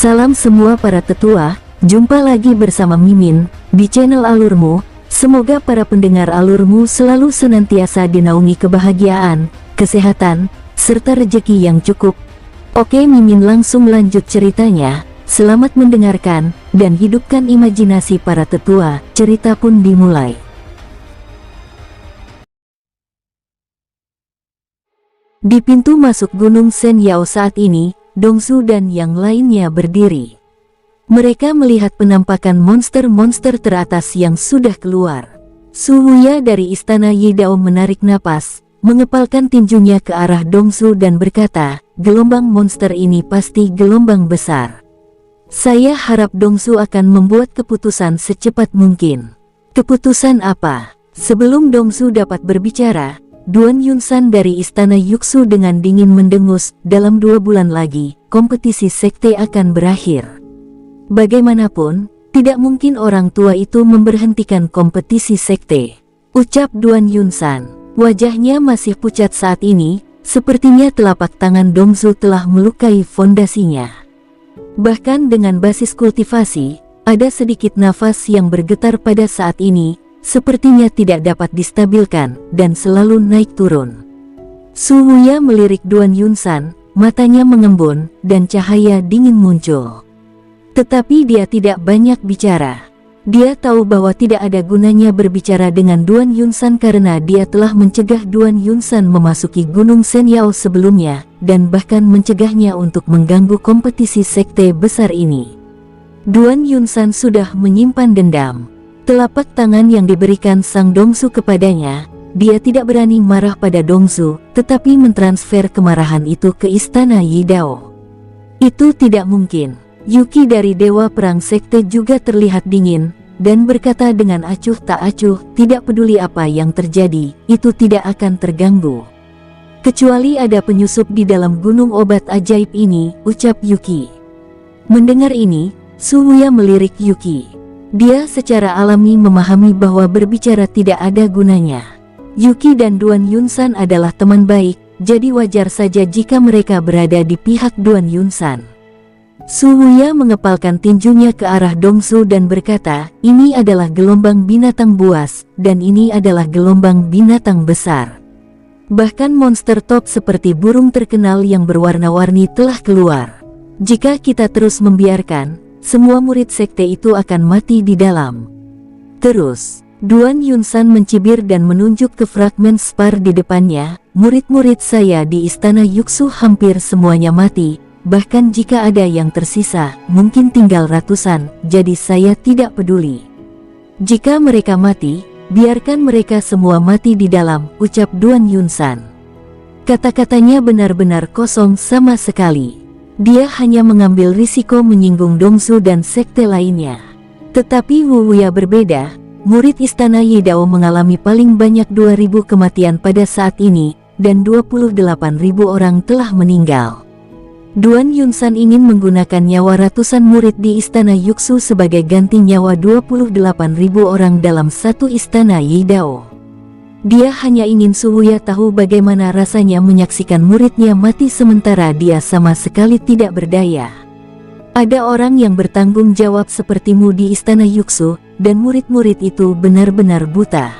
Salam semua para tetua, jumpa lagi bersama Mimin, di channel Alurmu. Semoga para pendengar Alurmu selalu senantiasa dinaungi kebahagiaan, kesehatan, serta rezeki yang cukup. Oke, Mimin langsung lanjut ceritanya. Selamat mendengarkan, dan hidupkan imajinasi para tetua. Cerita pun dimulai. Di pintu masuk Gunung Senyao saat ini, Dongsu dan yang lainnya berdiri. Mereka melihat penampakan monster-monster teratas yang sudah keluar. Su Huya dari istana Yidao menarik napas, mengepalkan tinjunya ke arah Dongsu dan berkata, gelombang monster ini pasti gelombang besar. Saya harap Dongsu akan membuat keputusan secepat mungkin. Keputusan apa? Sebelum Dongsu dapat berbicara, Duan Yunsan dari istana Yuxu dengan dingin mendengus, dalam 2 bulan lagi, kompetisi sekte akan berakhir. Bagaimanapun, tidak mungkin orang tua itu memberhentikan kompetisi sekte, ucap Duan Yunsan. Wajahnya masih pucat saat ini, sepertinya telapak tangan Dongsu telah melukai fondasinya. Bahkan dengan basis kultivasi, ada sedikit nafas yang bergetar pada saat ini, sepertinya tidak dapat distabilkan, dan selalu naik turun. Su Huya melirik Duan Yunsan, matanya mengembun, dan cahaya dingin muncul. Tetapi dia tidak banyak bicara. Dia tahu bahwa tidak ada gunanya berbicara dengan Duan Yunsan karena dia telah mencegah Duan Yunsan memasuki Gunung Senyao sebelumnya, dan bahkan mencegahnya untuk mengganggu kompetisi sekte besar ini. Duan Yunsan sudah menyimpan dendam. Telapak tangan yang diberikan Sang Dongsu kepadanya, dia tidak berani marah pada Dongsu, tetapi mentransfer kemarahan itu ke istana Yidao. Itu tidak mungkin. Yuki dari Dewa Perang Sekte juga terlihat dingin, dan berkata dengan acuh tak acuh, tidak peduli apa yang terjadi, itu tidak akan terganggu. Kecuali ada penyusup di dalam gunung obat ajaib ini, ucap Yuki. Mendengar ini, Su Huya melirik Yuki. Dia secara alami memahami bahwa berbicara tidak ada gunanya. Yuki dan Duan Yunsan adalah teman baik, jadi wajar saja jika mereka berada di pihak Duan Yunsan. Su Huya mengepalkan tinjunya ke arah Dongsu dan berkata, ini adalah gelombang binatang buas, dan ini adalah gelombang binatang besar. Bahkan monster top seperti burung terkenal yang berwarna-warni telah keluar. Jika kita terus membiarkan, semua murid sekte itu akan mati di dalam. Terus, Duan Yunsan mencibir dan menunjuk ke fragmen spar di depannya, murid-murid saya di istana Yuxu hampir semuanya mati, bahkan jika ada yang tersisa, mungkin tinggal ratusan, jadi saya tidak peduli. Jika mereka mati, biarkan mereka semua mati di dalam, ucap Duan Yunsan. Kata-katanya benar-benar kosong sama sekali. Dia hanya mengambil risiko menyinggung Dongsu dan sekte lainnya. Tetapi Wu Huya berbeda, murid istana Yidao mengalami paling banyak 2.000 kematian pada saat ini, dan 28.000 orang telah meninggal. Duan Yunsan ingin menggunakan nyawa ratusan murid di istana Yuxu sebagai ganti nyawa 28.000 orang dalam satu istana Yidao. Dia hanya ingin Su Huya tahu bagaimana rasanya menyaksikan muridnya mati sementara dia sama sekali tidak berdaya. Ada orang yang bertanggung jawab sepertimu di istana Yuxu, dan murid-murid itu benar-benar buta.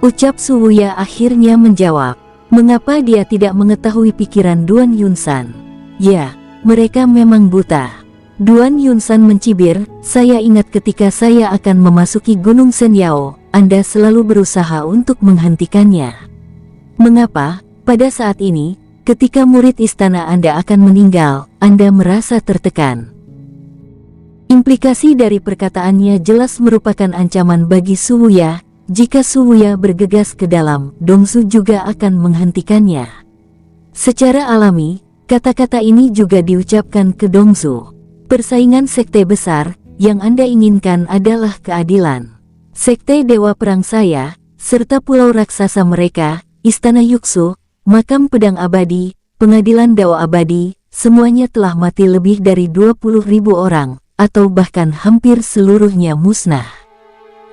Ucap Su Huya akhirnya menjawab. Mengapa dia tidak mengetahui pikiran Duan Yunsan? Ya, mereka memang buta. Duan Yunsan mencibir, saya ingat ketika saya akan memasuki Gunung Senyao, Anda selalu berusaha untuk menghentikannya. Mengapa, pada saat ini, ketika murid istana Anda akan meninggal, Anda merasa tertekan? Implikasi dari perkataannya jelas merupakan ancaman bagi Su Huya. Jika Su Huya bergegas ke dalam, Dongsu juga akan menghentikannya. Secara alami, kata-kata ini juga diucapkan ke Dongsu. Persaingan sekte besar, yang Anda inginkan adalah keadilan. Sekte Dewa Perang saya, serta pulau raksasa mereka, istana Yuxu, makam pedang abadi, pengadilan Dao abadi, semuanya telah mati lebih dari 20.000 orang, atau bahkan hampir seluruhnya musnah.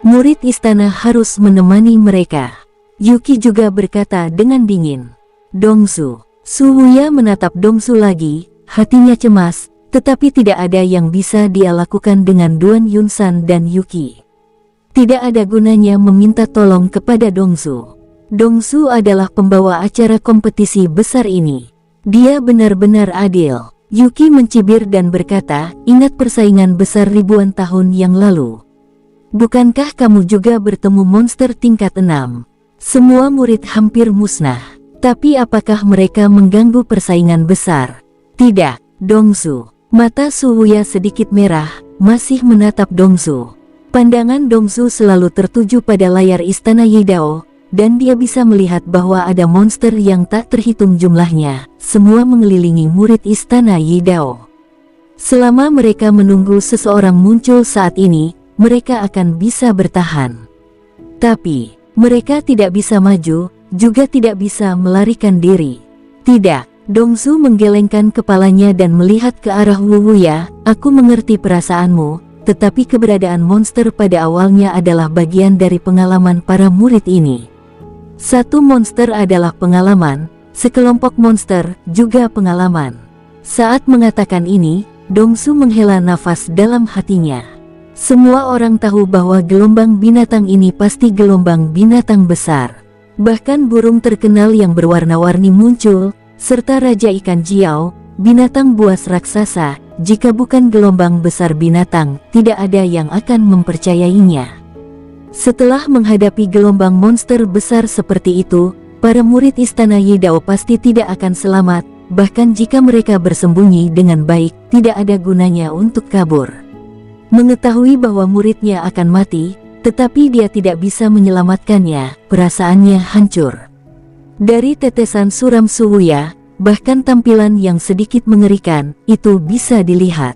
Murid istana harus menemani mereka. Yuki juga berkata dengan dingin. Dongsu. Su Huya menatap Dongsu lagi, hatinya cemas. Tetapi tidak ada yang bisa dia lakukan dengan Duan Yunsan dan Yuki. Tidak ada gunanya meminta tolong kepada Dongsu. Dongsu adalah pembawa acara kompetisi besar ini. Dia benar-benar adil. Yuki mencibir dan berkata, ingat persaingan besar ribuan tahun yang lalu. Bukankah kamu juga bertemu monster tingkat 6? Semua murid hampir musnah. Tapi apakah mereka mengganggu persaingan besar? Tidak, Dongsu. Mata Suwuya sedikit merah, masih menatap Dongsu. Pandangan Dongsu selalu tertuju pada layar istana Yidao, dan dia bisa melihat bahwa ada monster yang tak terhitung jumlahnya, semua mengelilingi murid istana Yidao. Selama mereka menunggu seseorang muncul saat ini, mereka akan bisa bertahan. Tapi, mereka tidak bisa maju, juga tidak bisa melarikan diri. Tidak, Dongsu menggelengkan kepalanya dan melihat ke arah Wuwuya, aku mengerti perasaanmu, tetapi keberadaan monster pada awalnya adalah bagian dari pengalaman para murid ini. Satu monster adalah pengalaman, sekelompok monster juga pengalaman. Saat mengatakan ini, Dongsu menghela nafas dalam hatinya. Semua orang tahu bahwa gelombang binatang ini pasti gelombang binatang besar. Bahkan burung terkenal yang berwarna-warni muncul, serta Raja Ikan Jiao, binatang buas raksasa. Jika bukan gelombang besar binatang, tidak ada yang akan mempercayainya. Setelah menghadapi gelombang monster besar seperti itu, para murid istana Yidao pasti tidak akan selamat, bahkan jika mereka bersembunyi dengan baik, tidak ada gunanya untuk kabur. Mengetahui bahwa muridnya akan mati, tetapi dia tidak bisa menyelamatkannya, perasaannya hancur. Dari tetesan suram Suwuya, bahkan tampilan yang sedikit mengerikan, itu bisa dilihat.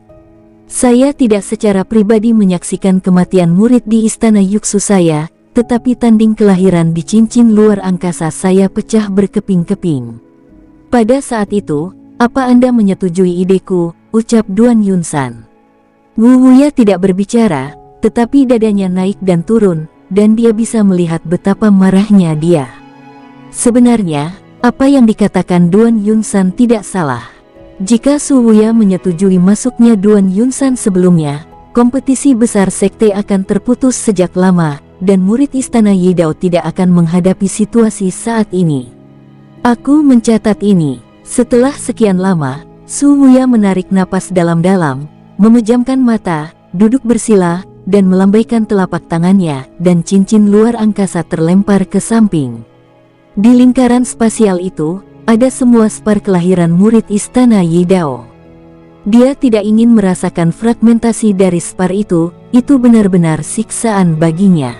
Saya tidak secara pribadi menyaksikan kematian murid di istana Yuksu saya, tetapi tanding kelahiran di cincin luar angkasa saya pecah berkeping-keping. Pada saat itu, apa Anda menyetujui ideku, ucap Duan Yunsan. Wuwuya tidak berbicara, tetapi dadanya naik dan turun, dan dia bisa melihat betapa marahnya dia. Sebenarnya, apa yang dikatakan Duan Yunsan tidak salah. Jika Suwuya menyetujui masuknya Duan Yunsan sebelumnya, kompetisi besar sekte akan terputus sejak lama, dan murid istana Yidao tidak akan menghadapi situasi saat ini. Aku mencatat ini. Setelah sekian lama, Suwuya menarik napas dalam-dalam, memejamkan mata, duduk bersila, dan melambaikan telapak tangannya, dan cincin luar angkasa terlempar ke samping. Di lingkaran spasial itu, ada semua spar kelahiran murid istana Yidao. Dia tidak ingin merasakan fragmentasi dari spar itu benar-benar siksaan baginya.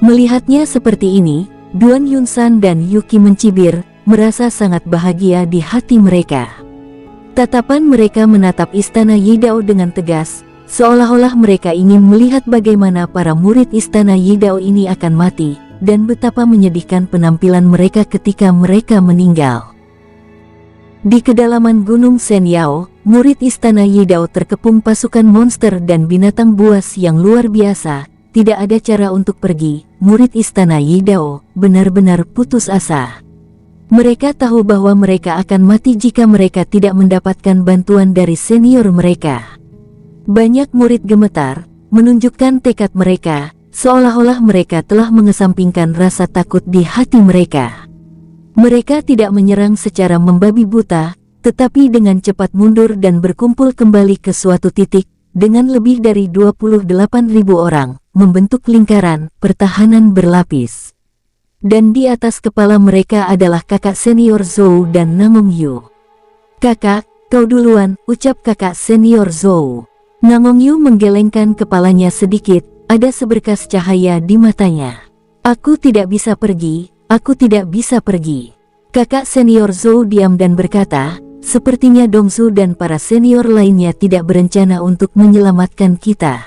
Melihatnya seperti ini, Duan Yunsan dan Yuki mencibir, merasa sangat bahagia di hati mereka. Tatapan mereka menatap istana Yidao dengan tegas, seolah-olah mereka ingin melihat bagaimana para murid istana Yidao ini akan mati, dan betapa menyedihkan penampilan mereka ketika mereka meninggal. Di kedalaman Gunung Senyao, murid istana Yidao terkepung pasukan monster dan binatang buas yang luar biasa. Tidak ada cara untuk pergi. Murid istana Yidao benar-benar putus asa. Mereka tahu bahwa mereka akan mati jika mereka tidak mendapatkan bantuan dari senior mereka. Banyak murid gemetar, menunjukkan tekad mereka, seolah-olah mereka telah mengesampingkan rasa takut di hati mereka. Mereka tidak menyerang secara membabi buta, tetapi dengan cepat mundur dan berkumpul kembali ke suatu titik, dengan lebih dari 28.000 orang, membentuk lingkaran pertahanan berlapis. Dan di atas kepala mereka adalah kakak senior Zhou dan Nangong Yu. Kakak, kau duluan, ucap kakak senior Zhou. Nangong Yu menggelengkan kepalanya sedikit, ada seberkas cahaya di matanya. Aku tidak bisa pergi, aku tidak bisa pergi. Kakak senior Zhou diam dan berkata, sepertinya Dongsu dan para senior lainnya tidak berencana untuk menyelamatkan kita.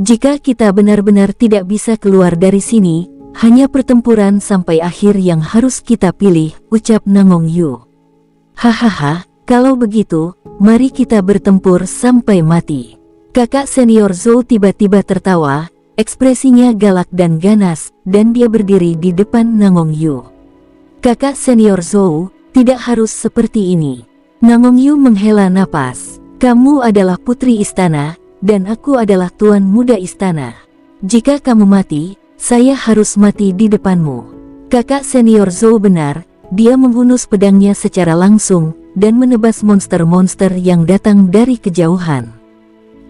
Jika kita benar-benar tidak bisa keluar dari sini, hanya pertempuran sampai akhir yang harus kita pilih, ucap Nangong Yu. Hahaha, kalau begitu, mari kita bertempur sampai mati. Kakak senior Zhou tiba-tiba tertawa, ekspresinya galak dan ganas, dan dia berdiri di depan Nangong Yu. Kakak senior Zhou, tidak harus seperti ini. Nangong Yu menghela napas. Kamu adalah putri istana, dan aku adalah tuan muda istana. Jika kamu mati, saya harus mati di depanmu." Kakak senior Zhou benar, dia menghunus pedangnya secara langsung, dan menebas monster-monster yang datang dari kejauhan.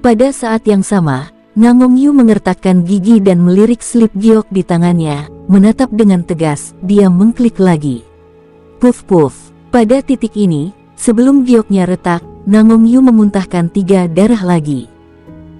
Pada saat yang sama, Namongyu mengertakkan gigi dan melirik slip giok di tangannya, menatap dengan tegas, dia mengklik lagi. Puff-puff. Pada titik ini, sebelum gioknya retak, Namongyu memuntahkan 3 darah lagi.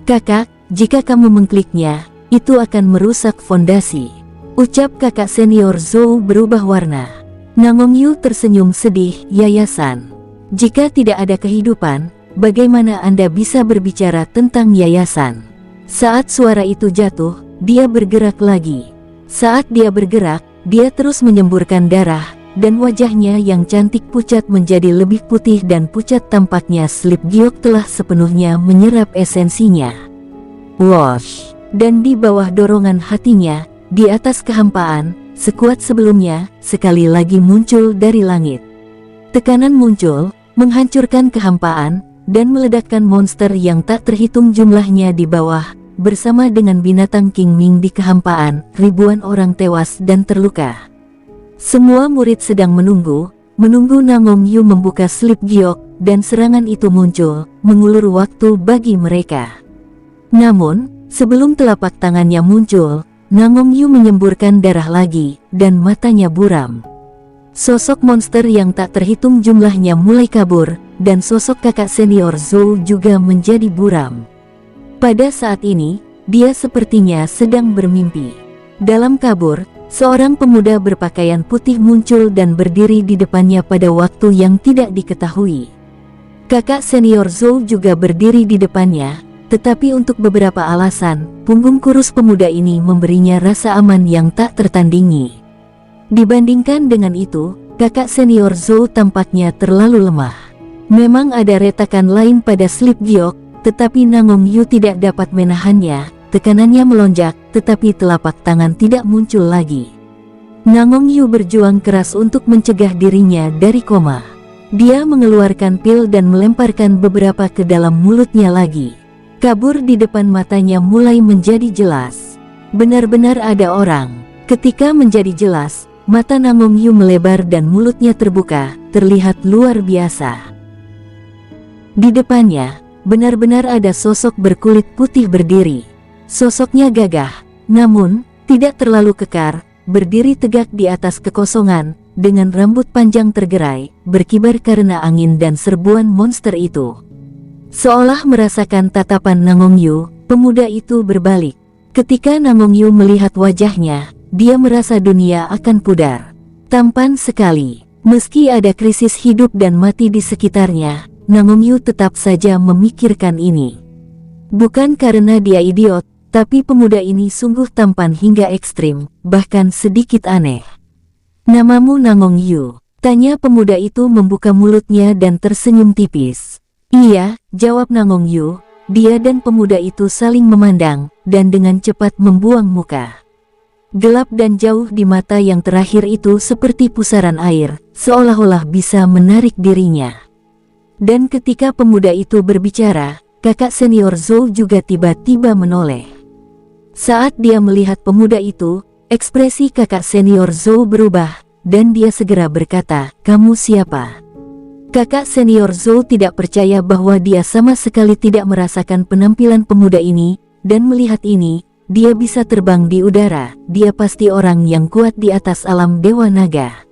"Kakak, jika kamu mengkliknya, itu akan merusak fondasi," ucap kakak senior Zhou berubah warna. Namongyu tersenyum sedih, "Yayasan. Jika tidak ada kehidupan, bagaimana Anda bisa berbicara tentang yayasan?" Saat suara itu jatuh, dia bergerak lagi. Saat dia bergerak, dia terus menyemburkan darah, dan wajahnya yang cantik pucat menjadi lebih putih dan pucat, tampaknya slip giok telah sepenuhnya menyerap esensinya. Wash! Dan di bawah dorongan hatinya, di atas kehampaan, sekuat sebelumnya, sekali lagi muncul dari langit. Tekanan muncul, menghancurkan kehampaan, dan meledakkan monster yang tak terhitung jumlahnya di bawah. Bersama dengan binatang King Ming di kehampaan, ribuan orang tewas dan terluka. Semua murid sedang menunggu Namongyu membuka slip giok, dan serangan itu muncul, mengulur waktu bagi mereka. Namun, sebelum telapak tangannya muncul, Namongyu menyemburkan darah lagi, dan matanya buram. Sosok monster yang tak terhitung jumlahnya mulai kabur, dan sosok kakak senior Zhou juga menjadi buram. Pada saat ini, dia sepertinya sedang bermimpi. Dalam kabur, seorang pemuda berpakaian putih muncul dan berdiri di depannya pada waktu yang tidak diketahui. Kakak senior Zhou juga berdiri di depannya, tetapi untuk beberapa alasan, punggung kurus pemuda ini memberinya rasa aman yang tak tertandingi. Dibandingkan dengan itu, kakak senior Zhou tampaknya terlalu lemah. Memang ada retakan lain pada slip giok, tetapi Namongyu tidak dapat menahannya. Tekanannya melonjak, tetapi telapak tangan tidak muncul lagi. Namongyu berjuang keras untuk mencegah dirinya dari koma. Dia mengeluarkan pil dan melemparkan beberapa ke dalam mulutnya lagi. Kabur di depan matanya mulai menjadi jelas. Benar-benar ada orang. Ketika menjadi jelas, mata Namongyu melebar dan mulutnya terbuka, terlihat luar biasa. Di depannya, benar-benar ada sosok berkulit putih berdiri. Sosoknya gagah, namun tidak terlalu kekar, berdiri tegak di atas kekosongan, dengan rambut panjang tergerai, berkibar karena angin dan serbuan monster itu. Seolah merasakan tatapan Namongyu, pemuda itu berbalik. Ketika Namongyu melihat wajahnya, dia merasa dunia akan pudar. Tampan sekali. Meski ada krisis hidup dan mati di sekitarnya, Namongyu tetap saja memikirkan ini. Bukan karena dia idiot, tapi pemuda ini sungguh tampan hingga ekstrim, bahkan sedikit aneh. "Namamu Namongyu?" tanya pemuda itu membuka mulutnya dan tersenyum tipis. "Iya," jawab Namongyu. Dia dan pemuda itu saling memandang, dan dengan cepat membuang muka. Gelap dan jauh di mata yang terakhir itu seperti pusaran air, seolah-olah bisa menarik dirinya. Dan ketika pemuda itu berbicara, kakak senior Zhou juga tiba-tiba menoleh. Saat dia melihat pemuda itu, ekspresi kakak senior Zhou berubah, dan dia segera berkata, "Kamu siapa?" Kakak senior Zhou tidak percaya bahwa dia sama sekali tidak merasakan penampilan pemuda ini, dan melihat ini, dia bisa terbang di udara, dia pasti orang yang kuat di atas alam Dewa Naga.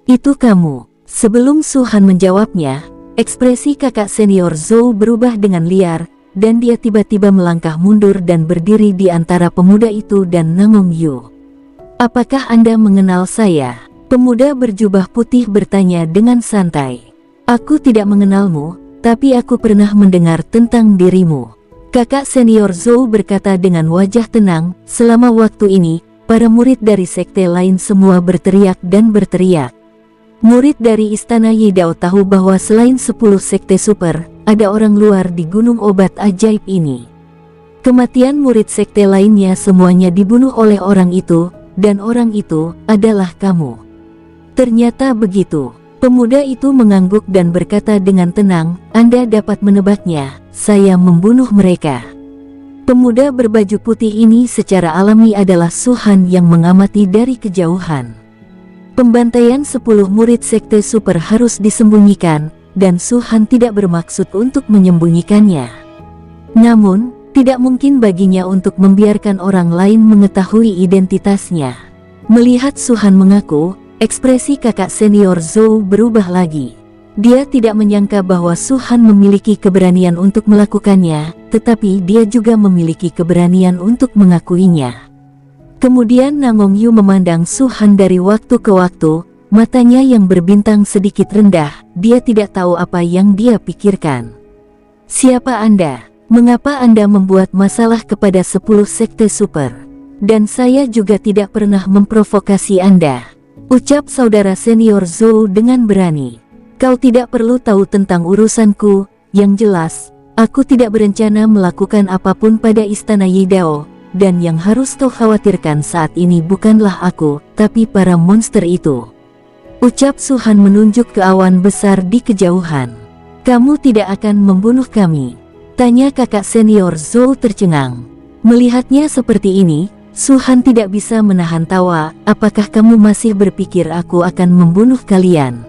"Itu kamu?" Sebelum Su Han menjawabnya, ekspresi kakak senior Zhou berubah dengan liar, dan dia tiba-tiba melangkah mundur dan berdiri di antara pemuda itu dan Namongyu. "Apakah Anda mengenal saya?" Pemuda berjubah putih bertanya dengan santai. "Aku tidak mengenalmu, tapi aku pernah mendengar tentang dirimu." Kakak senior Zhou berkata dengan wajah tenang. Selama waktu ini, para murid dari sekte lain semua berteriak dan berteriak. Murid dari Istana Yidao tahu bahwa selain 10 sekte super, ada orang luar di gunung obat ajaib ini. Kematian murid sekte lainnya semuanya dibunuh oleh orang itu, dan orang itu adalah kamu. Ternyata begitu. Pemuda itu mengangguk dan berkata dengan tenang, "Anda dapat menebaknya, saya membunuh mereka." Pemuda berbaju putih ini secara alami adalah Su-han yang mengamati dari kejauhan. Pembantaian 10 murid sekte super harus disembunyikan, dan Su-han tidak bermaksud untuk menyembunyikannya. Namun, tidak mungkin baginya untuk membiarkan orang lain mengetahui identitasnya. Melihat Su-han mengaku, ekspresi kakak senior Zhou berubah lagi. Dia tidak menyangka bahwa Su-han memiliki keberanian untuk melakukannya, tetapi dia juga memiliki keberanian untuk mengakuinya. Kemudian Nangong Yu memandang Su-han dari waktu ke waktu, matanya yang berbintang sedikit rendah. Dia tidak tahu apa yang dia pikirkan. "Siapa Anda? Mengapa Anda membuat masalah kepada 10 sekte super? Dan saya juga tidak pernah memprovokasi Anda," ucap saudara senior Zhou dengan berani. "Kau tidak perlu tahu tentang urusanku, yang jelas, aku tidak berencana melakukan apapun pada istana Yidao, dan yang harus kau khawatirkan saat ini bukanlah aku, tapi para monster itu," ucap Su-han menunjuk ke awan besar di kejauhan. "Kamu tidak akan membunuh kami?" tanya kakak senior Zhou tercengang. Melihatnya seperti ini, Su-han tidak bisa menahan tawa. "Apakah kamu masih berpikir aku akan membunuh kalian?"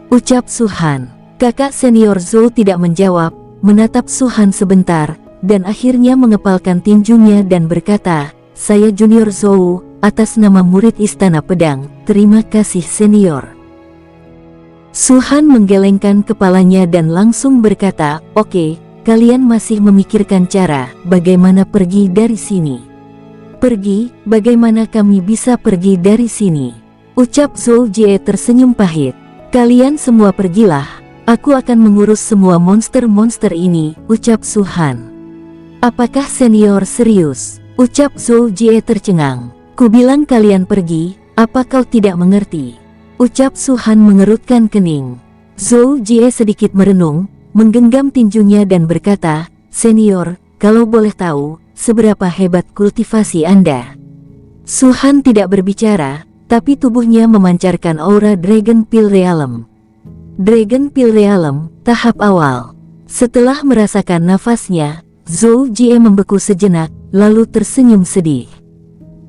ucap Su-han. Kakak senior Zhou tidak menjawab, menatap Su-han sebentar, dan akhirnya mengepalkan tinjunya dan berkata, "Saya Junior Zhou, atas nama murid Istana Pedang, terima kasih senior." Su-han menggelengkan kepalanya dan langsung berkata, "Oke, kalian masih memikirkan cara bagaimana pergi dari sini." "Pergi? Bagaimana kami bisa pergi dari sini?" ucap Zhou Jie tersenyum pahit. "Kalian semua pergilah, aku akan mengurus semua monster-monster ini," ucap Su-han. "Apakah senior serius?" ucap Zhou Jie tercengang. "Kubilang kalian pergi, apa kau tidak mengerti?" ucap Su-han mengerutkan kening. Zhou Jie sedikit merenung, menggenggam tinjunya dan berkata, "Senior, kalau boleh tahu, seberapa hebat kultivasi Anda?" Su-han tidak berbicara, tapi tubuhnya memancarkan aura Dragon Peel Realm. Dragon Peel Realm, tahap awal. Setelah merasakan nafasnya, Zhou Jie membeku sejenak, lalu tersenyum sedih.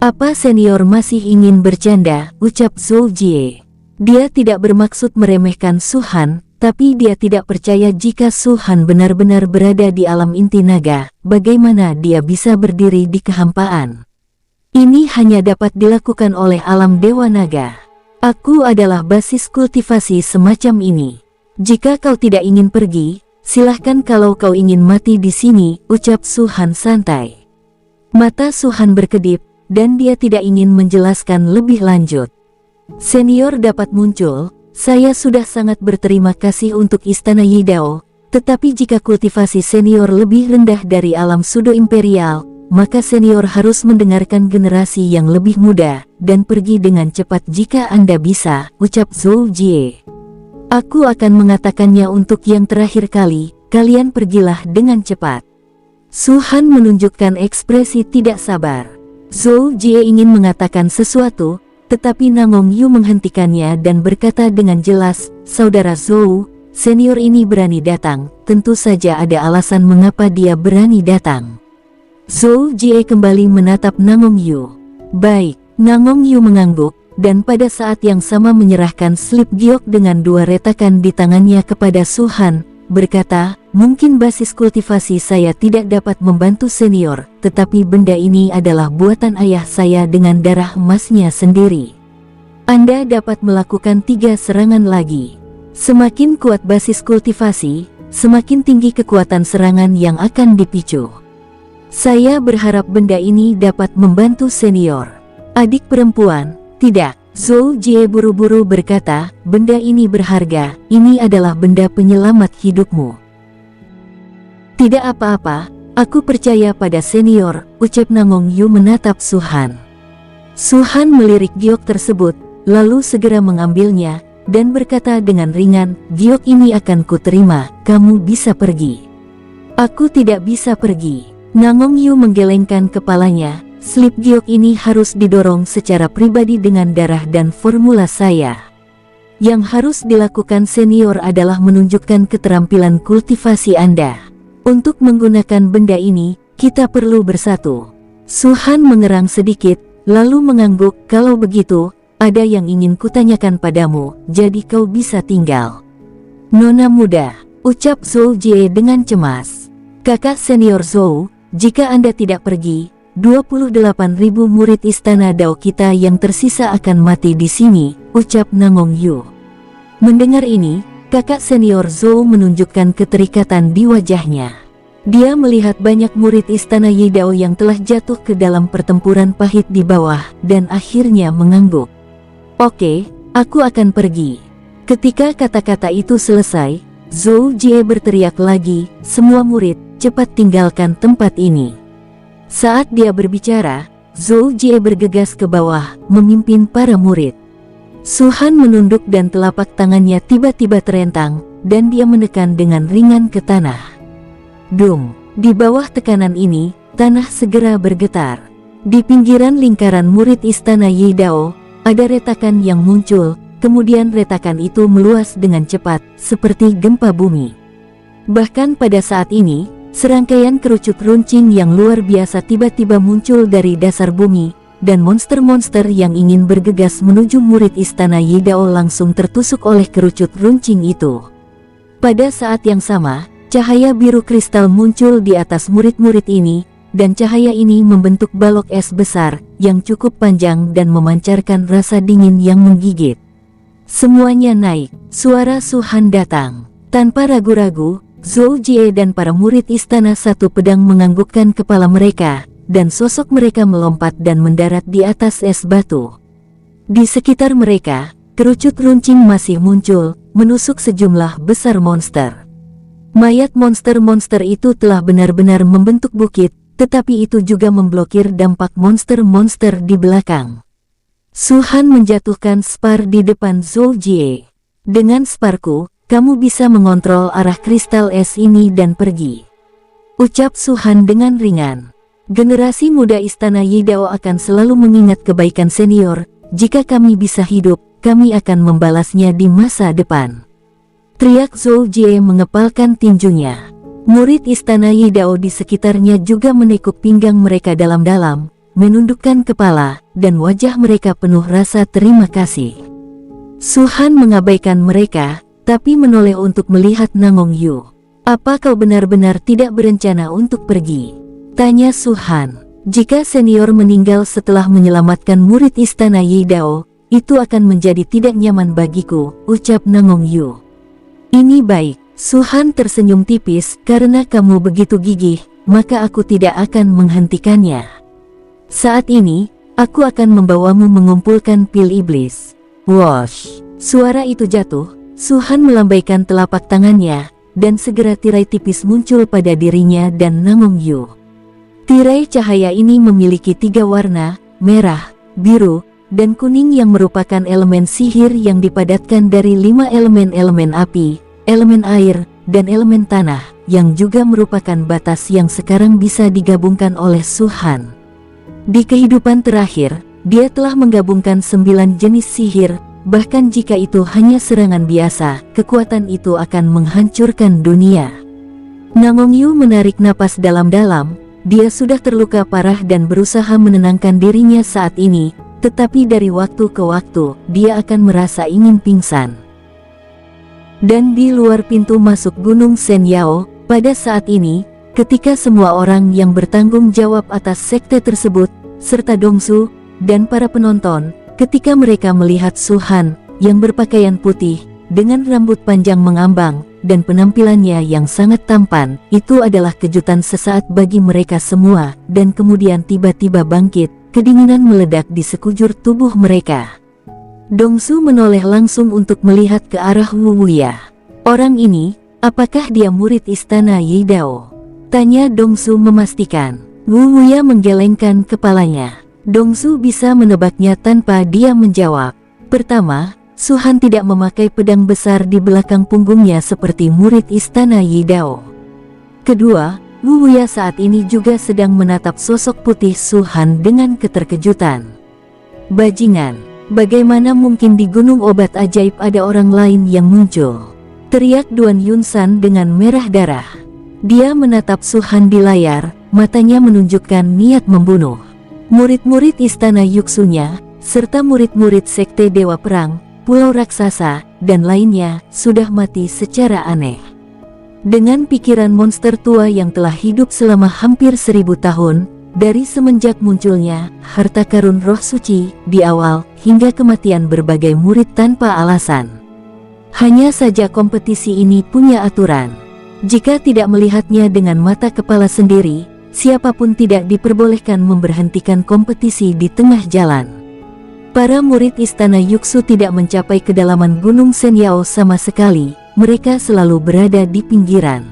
"Apa senior masih ingin bercanda?" ucap Zhou Jie. Dia tidak bermaksud meremehkan Su-han, tapi dia tidak percaya jika Su-han benar-benar berada di alam inti naga. Bagaimana dia bisa berdiri di kehampaan? Ini hanya dapat dilakukan oleh alam Dewa Naga. "Aku adalah basis kultivasi semacam ini. Jika kau tidak ingin pergi, silahkan kalau kau ingin mati di sini," ucap Su-han santai. Mata Su-han berkedip, dan dia tidak ingin menjelaskan lebih lanjut. "Senior dapat muncul, saya sudah sangat berterima kasih untuk Istana Yidao, tetapi jika kultivasi senior lebih rendah dari alam Sudo Imperial, maka senior harus mendengarkan generasi yang lebih muda, dan pergi dengan cepat jika Anda bisa," ucap Zhou Jie. "Aku akan mengatakannya untuk yang terakhir kali, kalian pergilah dengan cepat." Su-han menunjukkan ekspresi tidak sabar. Zhou Jie ingin mengatakan sesuatu, tetapi Nangong Yu menghentikannya dan berkata dengan jelas, "Saudara Zhou, senior ini berani datang, tentu saja ada alasan mengapa dia berani datang." Zhou Jie kembali menatap Nangong Yu. "Baik." Nangong Yu mengangguk, dan pada saat yang sama menyerahkan slip giok dengan 2 retakan di tangannya kepada Su-han, berkata, "Mungkin basis kultivasi saya tidak dapat membantu senior, tetapi benda ini adalah buatan ayah saya dengan darah emasnya sendiri. Anda dapat melakukan 3 serangan lagi. Semakin kuat basis kultivasi, semakin tinggi kekuatan serangan yang akan dipicu. Saya berharap benda ini dapat membantu senior." "Adik perempuan, tidak." Zhou Jie buru-buru berkata, "Benda ini berharga, ini adalah benda penyelamat hidupmu." "Tidak apa-apa, aku percaya pada senior," ucap Nangong Yu menatap Su-han. Su-han melirik giok tersebut, lalu segera mengambilnya, dan berkata dengan ringan, "Giok ini akan kuterima, kamu bisa pergi." "Aku tidak bisa pergi." Nangong Yu menggelengkan kepalanya, "Slip giok ini harus didorong secara pribadi dengan darah dan formula saya." Yang harus dilakukan senior adalah menunjukkan keterampilan kultivasi Anda. Untuk menggunakan benda ini, kita perlu bersatu. Su-han mengerang sedikit, lalu mengangguk. Kalau begitu, ada yang ingin kutanyakan padamu, jadi kau bisa tinggal. Nona muda, ucap Zhou Jie dengan cemas. Kakak senior Zhou, jika Anda tidak pergi, 28.000 murid istana Dao kita yang tersisa akan mati di sini, ucap Nangong Yu. Mendengar ini, kakak senior Zhou menunjukkan keterikatan di wajahnya. Dia melihat banyak murid istana Yi Dao yang telah jatuh ke dalam pertempuran pahit di bawah, dan akhirnya mengangguk. Oke, aku akan pergi. Ketika kata-kata itu selesai, Zhou Jie berteriak lagi, semua murid, cepat tinggalkan tempat ini. Saat dia berbicara, Zhou Jie bergegas ke bawah, memimpin para murid. Su-han menunduk dan telapak tangannya tiba-tiba terentang, dan dia menekan dengan ringan ke tanah. Dung, di bawah tekanan ini, tanah segera bergetar. Di pinggiran lingkaran murid istana Yi Dao, ada retakan yang muncul, kemudian retakan itu meluas dengan cepat, seperti gempa bumi. Bahkan pada saat ini, serangkaian kerucut runcing yang luar biasa tiba-tiba muncul dari dasar bumi, dan monster-monster yang ingin bergegas menuju murid istana Yi Dao langsung tertusuk oleh kerucut runcing itu. Pada saat yang sama, cahaya biru kristal muncul di atas murid-murid ini, dan cahaya ini membentuk balok es besar, yang cukup panjang dan memancarkan rasa dingin yang menggigit. Semuanya naik, suara Su-han datang. Tanpa ragu-ragu, Zhou Jie dan para murid istana satu pedang menganggukkan kepala mereka, dan sosok mereka melompat dan mendarat di atas es batu. Di sekitar mereka, kerucut runcing masih muncul, menusuk sejumlah besar monster. Mayat monster-monster itu telah benar-benar membentuk bukit, tetapi itu juga memblokir dampak monster-monster di belakang. Su-han menjatuhkan spar di depan Zhou Jie. Dengan sparku, kamu bisa mengontrol arah kristal es ini dan pergi. Ucap Su-han dengan ringan. Generasi muda istana Yi Dao akan selalu mengingat kebaikan senior. Jika kami bisa hidup, kami akan membalasnya di masa depan. Teriak Zhou Jie mengepalkan tinjunya. Murid istana Yi Dao di sekitarnya juga menekuk pinggang mereka dalam-dalam, menundukkan kepala, dan wajah mereka penuh rasa terima kasih. Su-han mengabaikan mereka, tapi menoleh untuk melihat Nangong Yu. Apa kau benar-benar tidak berencana untuk pergi? Tanya Su-han. Jika senior meninggal setelah menyelamatkan murid istana Yi Dao, itu akan menjadi tidak nyaman bagiku, ucap Nangong Yu. Ini baik, Su-han tersenyum tipis, karena kamu begitu gigih, maka aku tidak akan menghentikannya. Saat ini, aku akan membawamu mengumpulkan pil iblis. Wosh! Suara itu jatuh, Su-han melambaikan telapak tangannya, dan segera tirai tipis muncul pada dirinya dan Nangong Yu. Tirai cahaya ini memiliki 3 warna, merah, biru, dan kuning yang merupakan elemen sihir yang dipadatkan dari 5 elemen api, elemen air, dan elemen tanah, yang juga merupakan batas yang sekarang bisa digabungkan oleh Su-han. Di kehidupan terakhir, dia telah menggabungkan 9 jenis sihir, bahkan jika itu hanya serangan biasa, kekuatan itu akan menghancurkan dunia. Nangong Yu menarik napas dalam-dalam, dia sudah terluka parah dan berusaha menenangkan dirinya saat ini, tetapi dari waktu ke waktu, dia akan merasa ingin pingsan. Dan di luar pintu masuk Gunung Senyao, pada saat ini, ketika semua orang yang bertanggung jawab atas sekte tersebut, serta Dongsu, dan para penonton, ketika mereka melihat Su-han, yang berpakaian putih, dengan rambut panjang mengambang, dan penampilannya yang sangat tampan, itu adalah kejutan sesaat bagi mereka semua, dan kemudian tiba-tiba bangkit, kedinginan meledak di sekujur tubuh mereka. Dongsu menoleh langsung untuk melihat ke arah Wu Wuya. Orang ini, apakah dia murid istana Yi Dao? Tanya Dongsu memastikan. Wu Wuya menggelengkan kepalanya. Dongsu bisa menebaknya tanpa dia menjawab. Pertama, Su-han tidak memakai pedang besar di belakang punggungnya seperti murid istana Yi Dao. Kedua, Wu Wuya saat ini juga sedang menatap sosok putih Su-han dengan keterkejutan. Bajingan! Bagaimana mungkin di gunung obat ajaib ada orang lain yang muncul? Teriak Duan Yunsan dengan merah darah. Dia menatap Su Han di layar, matanya menunjukkan niat membunuh. Murid-murid istana Yuxunya, serta murid-murid sekte Dewa Perang, Pulau Raksasa, dan lainnya, sudah mati secara aneh. Dengan pikiran monster tua yang telah hidup selama hampir 1000 tahun, dari semenjak munculnya harta karun roh suci di awal hingga kematian berbagai murid tanpa alasan. Hanya saja kompetisi ini punya aturan. Jika tidak melihatnya dengan mata kepala sendiri, siapapun tidak diperbolehkan memberhentikan kompetisi di tengah jalan. Para murid istana Yuxu tidak mencapai kedalaman Gunung Senyao sama sekali. Mereka selalu berada di pinggiran.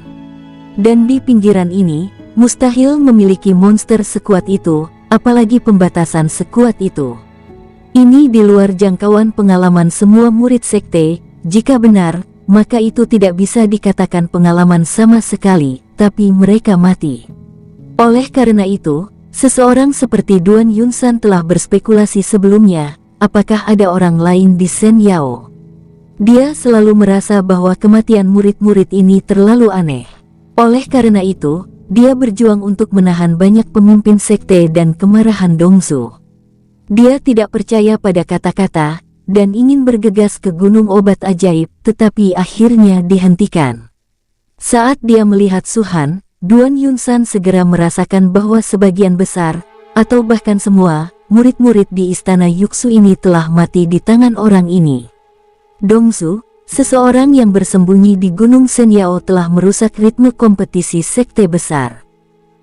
Dan di pinggiran ini, mustahil memiliki monster sekuat itu, apalagi pembatasan sekuat itu. Ini di luar jangkauan pengalaman semua murid sekte. Jika benar, maka itu tidak bisa dikatakan pengalaman sama sekali, tapi mereka mati. Oleh karena itu, seseorang seperti Duan Yunsan telah berspekulasi sebelumnya, apakah ada orang lain di Senyao. Dia selalu merasa bahwa kematian murid-murid ini terlalu aneh. Oleh karena itu, dia berjuang untuk menahan banyak pemimpin sekte dan kemarahan Dongsu. Dia tidak percaya pada kata-kata, dan ingin bergegas ke gunung obat ajaib, tetapi akhirnya dihentikan. Saat dia melihat Su Han, Duan Yunsan segera merasakan bahwa sebagian besar, atau bahkan semua, murid-murid di istana Yuxu ini telah mati di tangan orang ini. Dongsu, seseorang yang bersembunyi di Gunung Senyao telah merusak ritme kompetisi sekte besar.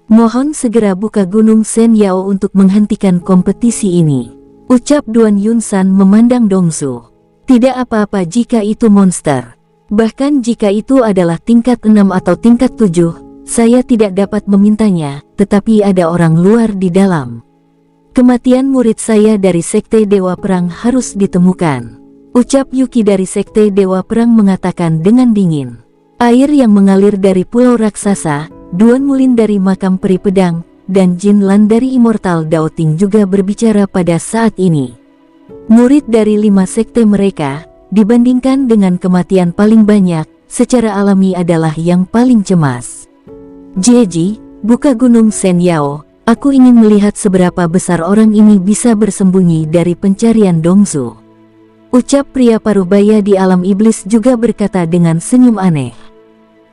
Mohon segera buka Gunung Senyao untuk menghentikan kompetisi ini. Ucap Duan Yunsan memandang Dongsu. Tidak apa-apa jika itu monster. Bahkan jika itu adalah tingkat 6 atau tingkat 7, saya tidak dapat memintanya, tetapi ada orang luar di dalam. Kematian murid saya dari sekte Dewa Perang harus ditemukan. Ucap Yuki dari sekte Dewa Perang mengatakan dengan dingin. Air yang mengalir dari Pulau Raksasa, Duan Mulin dari Makam Peri Pedang, dan Jin Lan dari Immortal Daoting juga berbicara pada saat ini. Murid dari 5 sekte mereka, dibandingkan dengan kematian paling banyak, secara alami adalah yang paling cemas. Jeji, buka Gunung Senyao, aku ingin melihat seberapa besar orang ini bisa bersembunyi dari pencarian Dongsu. Ucap pria parubaya di alam iblis juga berkata dengan senyum aneh.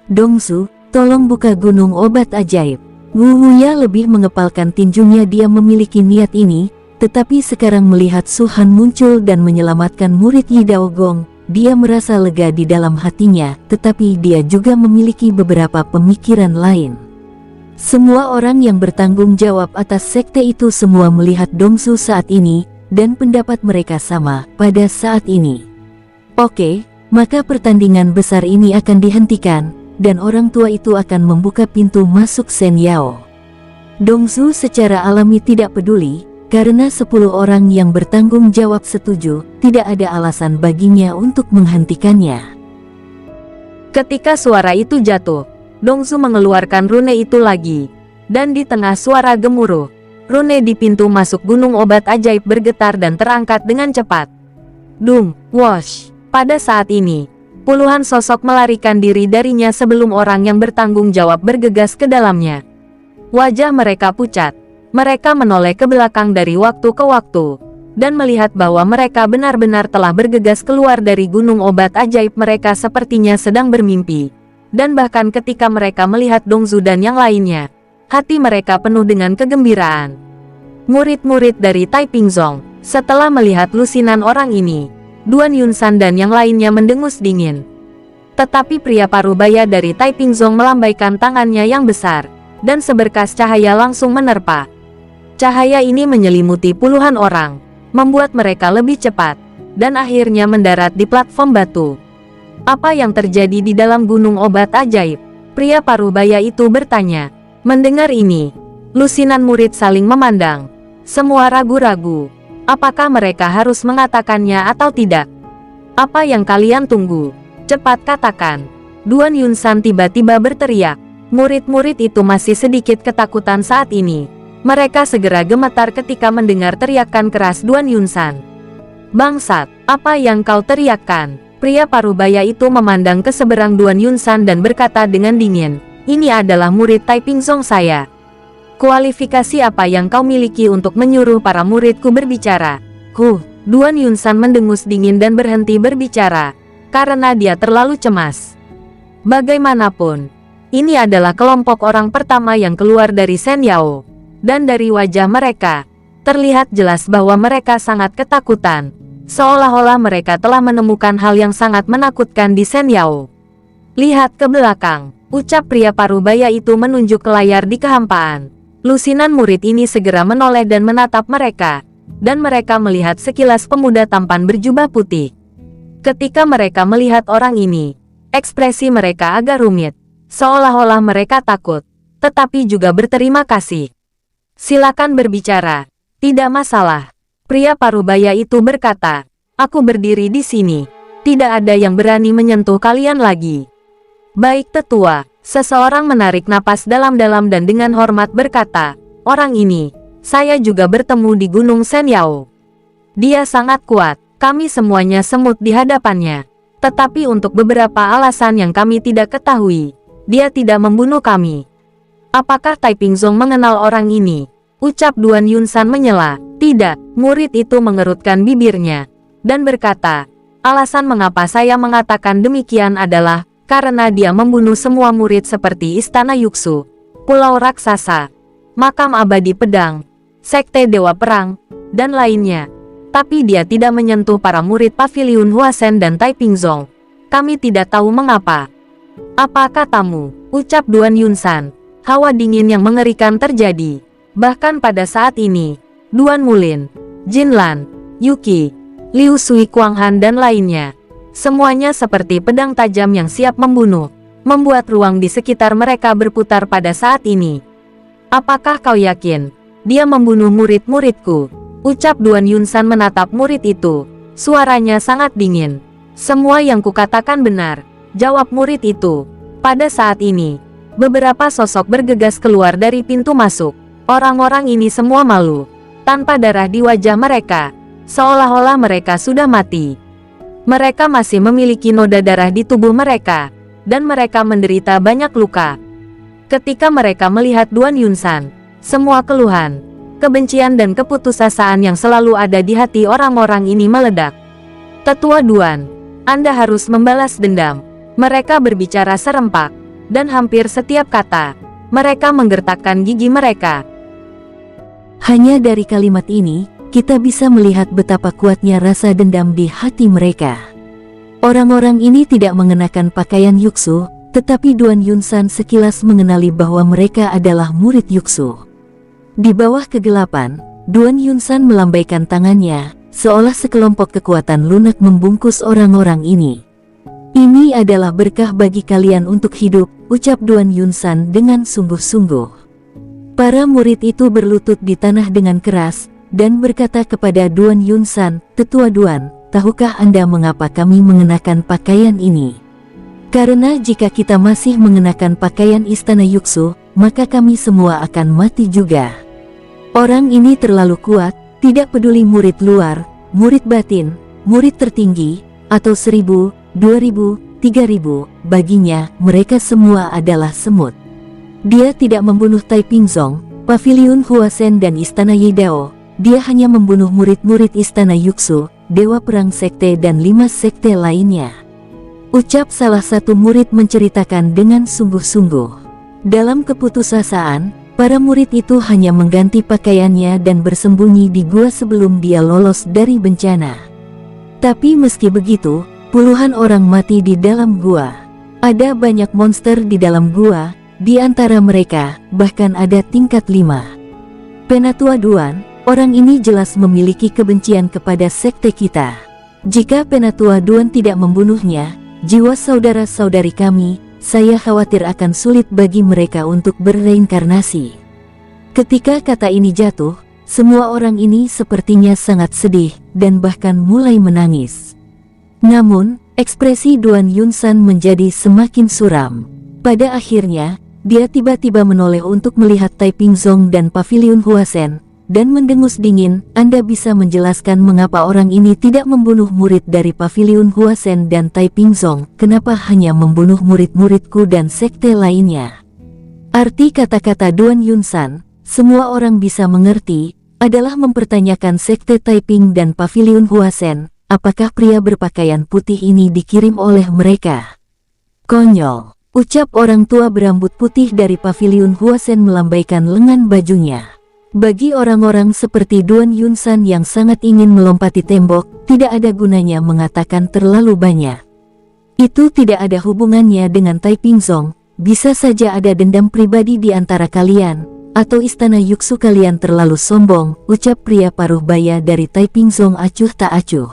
Dongsu, tolong buka gunung obat ajaib. Wu Huya lebih mengepalkan tinjunya. Dia memiliki niat ini, tetapi sekarang melihat Su Han muncul dan menyelamatkan murid Yi Daogong, dia merasa lega di dalam hatinya, tetapi dia juga memiliki beberapa pemikiran lain. Semua orang yang bertanggung jawab atas sekte itu semua melihat Dongsu saat ini, dan pendapat mereka sama pada saat ini. Oke, maka pertandingan besar ini akan dihentikan, dan orang tua itu akan membuka pintu masuk Senyao. Dongsu secara alami tidak peduli, karena 10 orang yang bertanggung jawab setuju, tidak ada alasan baginya untuk menghentikannya. Ketika suara itu jatuh, Dongsu mengeluarkan rune itu lagi, dan di tengah suara gemuruh, rune di pintu masuk gunung obat ajaib bergetar dan terangkat dengan cepat. Dung, wosh. Pada saat ini, puluhan sosok melarikan diri darinya sebelum orang yang bertanggung jawab bergegas ke dalamnya. Wajah mereka pucat. Mereka menoleh ke belakang dari waktu ke waktu, dan melihat bahwa mereka benar-benar telah bergegas keluar dari gunung obat ajaib. Mereka sepertinya sedang bermimpi. Dan bahkan ketika mereka melihat Dongsu dan yang lainnya, hati mereka penuh dengan kegembiraan. Murid-murid dari Taiping Zong, setelah melihat lusinan orang ini, Duan Yunsan dan yang lainnya mendengus dingin. Tetapi pria parubaya dari Taiping Zong melambaikan tangannya yang besar, dan seberkas cahaya langsung menerpa. Cahaya ini menyelimuti puluhan orang, membuat mereka lebih cepat, dan akhirnya mendarat di platform batu. Apa yang terjadi di dalam gunung obat ajaib? Pria parubaya itu bertanya. Mendengar ini, lusinan murid saling memandang. Semua ragu-ragu. Apakah mereka harus mengatakannya atau tidak? Apa yang kalian tunggu? Cepat katakan. Duan Yunsan tiba-tiba berteriak. Murid-murid itu masih sedikit ketakutan saat ini. Mereka segera gemetar ketika mendengar teriakan keras Duan Yunsan. Bangsat, apa yang kau teriakkan? Pria parubaya itu memandang ke seberang Duan Yunsan dan berkata dengan dingin, ini adalah murid Taiping Zong saya. Kualifikasi apa yang kau miliki untuk menyuruh para muridku berbicara? Duan Yunsan mendengus dingin dan berhenti berbicara, karena dia terlalu cemas. Bagaimanapun, ini adalah kelompok orang pertama yang keluar dari Sen Yao. Dan dari wajah mereka, terlihat jelas bahwa mereka sangat ketakutan. Seolah-olah mereka telah menemukan hal yang sangat menakutkan di Sen Yao. Lihat ke belakang, ucap pria parubaya itu menunjuk ke layar di kehampaan. Lusinan murid ini segera menoleh dan menatap mereka. Dan mereka melihat sekilas pemuda tampan berjubah putih. Ketika mereka melihat orang ini, ekspresi mereka agak rumit. Seolah-olah mereka takut, tetapi juga berterima kasih. Silakan berbicara, tidak masalah. Pria parubaya itu berkata, aku berdiri di sini. Tidak ada yang berani menyentuh kalian lagi. Baik tetua, seseorang menarik napas dalam-dalam dan dengan hormat berkata, orang ini, saya juga bertemu di Gunung Sen Yao. Dia sangat kuat, kami semuanya semut di hadapannya. Tetapi untuk beberapa alasan yang kami tidak ketahui, dia tidak membunuh kami. Apakah Taiping Zong mengenal orang ini? Ucap Duan Yunsan menyela. Tidak, murid itu mengerutkan bibirnya dan berkata, alasan mengapa saya mengatakan demikian adalah karena dia membunuh semua murid seperti Istana Yuksu, Pulau Raksasa, Makam Abadi Pedang, Sekte Dewa Perang, dan lainnya. Tapi dia tidak menyentuh para murid Paviliun Huasen dan Taiping Zong. Kami tidak tahu mengapa. Apa katamu? Ucap Duan Yunsan. Hawa dingin yang mengerikan terjadi. Bahkan pada saat ini, Duan Mulin, Jin Lan, Yuki, Liu Sui Kuanghan dan lainnya. Semuanya seperti pedang tajam yang siap membunuh, membuat ruang di sekitar mereka berputar pada saat ini. Apakah kau yakin dia membunuh murid-muridku? Ucap Duan Yunsan menatap murid itu. Suaranya sangat dingin. Semua yang kukatakan benar, jawab murid itu. Pada saat ini, beberapa sosok bergegas keluar dari pintu masuk. Orang-orang ini semua malu. Tanpa darah di wajah mereka, seolah-olah mereka sudah mati. Mereka masih memiliki noda darah di tubuh mereka, dan mereka menderita banyak luka. Ketika mereka melihat Duan Yunsan, semua keluhan, kebencian dan keputusasaan yang selalu ada di hati orang-orang ini meledak. Tetua Duan, Anda harus membalas dendam. Mereka berbicara serempak, dan hampir setiap kata, mereka menggertakkan gigi mereka. Hanya dari kalimat ini, kita bisa melihat betapa kuatnya rasa dendam di hati mereka. Orang-orang ini tidak mengenakan pakaian Yuksu, tetapi Duan Yunsan sekilas mengenali bahwa mereka adalah murid Yuksu. Di bawah kegelapan, Duan Yunsan melambaikan tangannya, seolah sekelompok kekuatan lunak membungkus orang-orang ini. Ini adalah berkah bagi kalian untuk hidup, ucap Duan Yunsan dengan sungguh-sungguh. Para murid itu berlutut di tanah dengan keras, dan berkata kepada Duan Yunsan, Tetua Duan, tahukah Anda mengapa kami mengenakan pakaian ini? Karena jika kita masih mengenakan pakaian Istana Yuksu, maka kami semua akan mati juga. Orang ini terlalu kuat, tidak peduli murid luar, murid batin, murid tertinggi, atau 1000, 2000, 3000, baginya, mereka semua adalah semut. Dia tidak membunuh Taiping Zong, Paviliun Huasen dan Istana Yidao. Dia hanya membunuh murid-murid Istana Yuksu, Dewa Perang Sekte dan 5 sekte lainnya. Ucap salah satu murid menceritakan dengan sungguh-sungguh. Dalam keputusasaan, para murid itu hanya mengganti pakaiannya dan bersembunyi di gua sebelum dia lolos dari bencana. Tapi meski begitu, puluhan orang mati di dalam gua. Ada banyak monster di dalam gua. Di antara mereka, bahkan ada tingkat 5. Penatua Duan, orang ini jelas memiliki kebencian kepada sekte kita. Jika Penatua Duan tidak membunuhnya, jiwa saudara-saudari kami, saya khawatir akan sulit bagi mereka untuk berreinkarnasi. Ketika kata ini jatuh, semua orang ini sepertinya sangat sedih, dan bahkan mulai menangis. Namun, ekspresi Duan Yunsan menjadi semakin suram. Pada akhirnya, dia tiba-tiba menoleh untuk melihat Taiping Zong dan Paviliun Huasen, dan mendengus dingin. Anda bisa menjelaskan mengapa orang ini tidak membunuh murid dari Paviliun Huasen dan Taiping Zong? Kenapa hanya membunuh murid-muridku dan sekte lainnya? Arti kata-kata Duan Yunsan, semua orang bisa mengerti, adalah mempertanyakan sekte Taiping dan Paviliun Huasen. Apakah pria berpakaian putih ini dikirim oleh mereka? Konyol, ucap orang tua berambut putih dari Paviliun Huasen melambaikan lengan bajunya. Bagi orang-orang seperti Duan Yunsan yang sangat ingin melompati tembok, tidak ada gunanya mengatakan terlalu banyak. Itu tidak ada hubungannya dengan Taiping Zong, bisa saja ada dendam pribadi di antara kalian, atau istana Yuksu kalian terlalu sombong, ucap pria paruh baya dari Taiping Zong acuh tak acuh.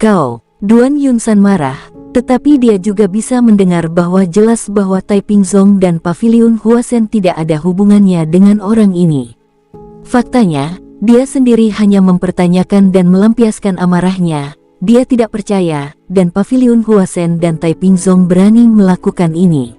Kau, Duan Yunsan marah, tetapi dia juga bisa mendengar bahwa jelas bahwa Taiping Zong dan Paviliun Huasen tidak ada hubungannya dengan orang ini. Faktanya, dia sendiri hanya mempertanyakan dan melampiaskan amarahnya. Dia tidak percaya, dan Paviliun Huasen dan Taiping Zong berani melakukan ini.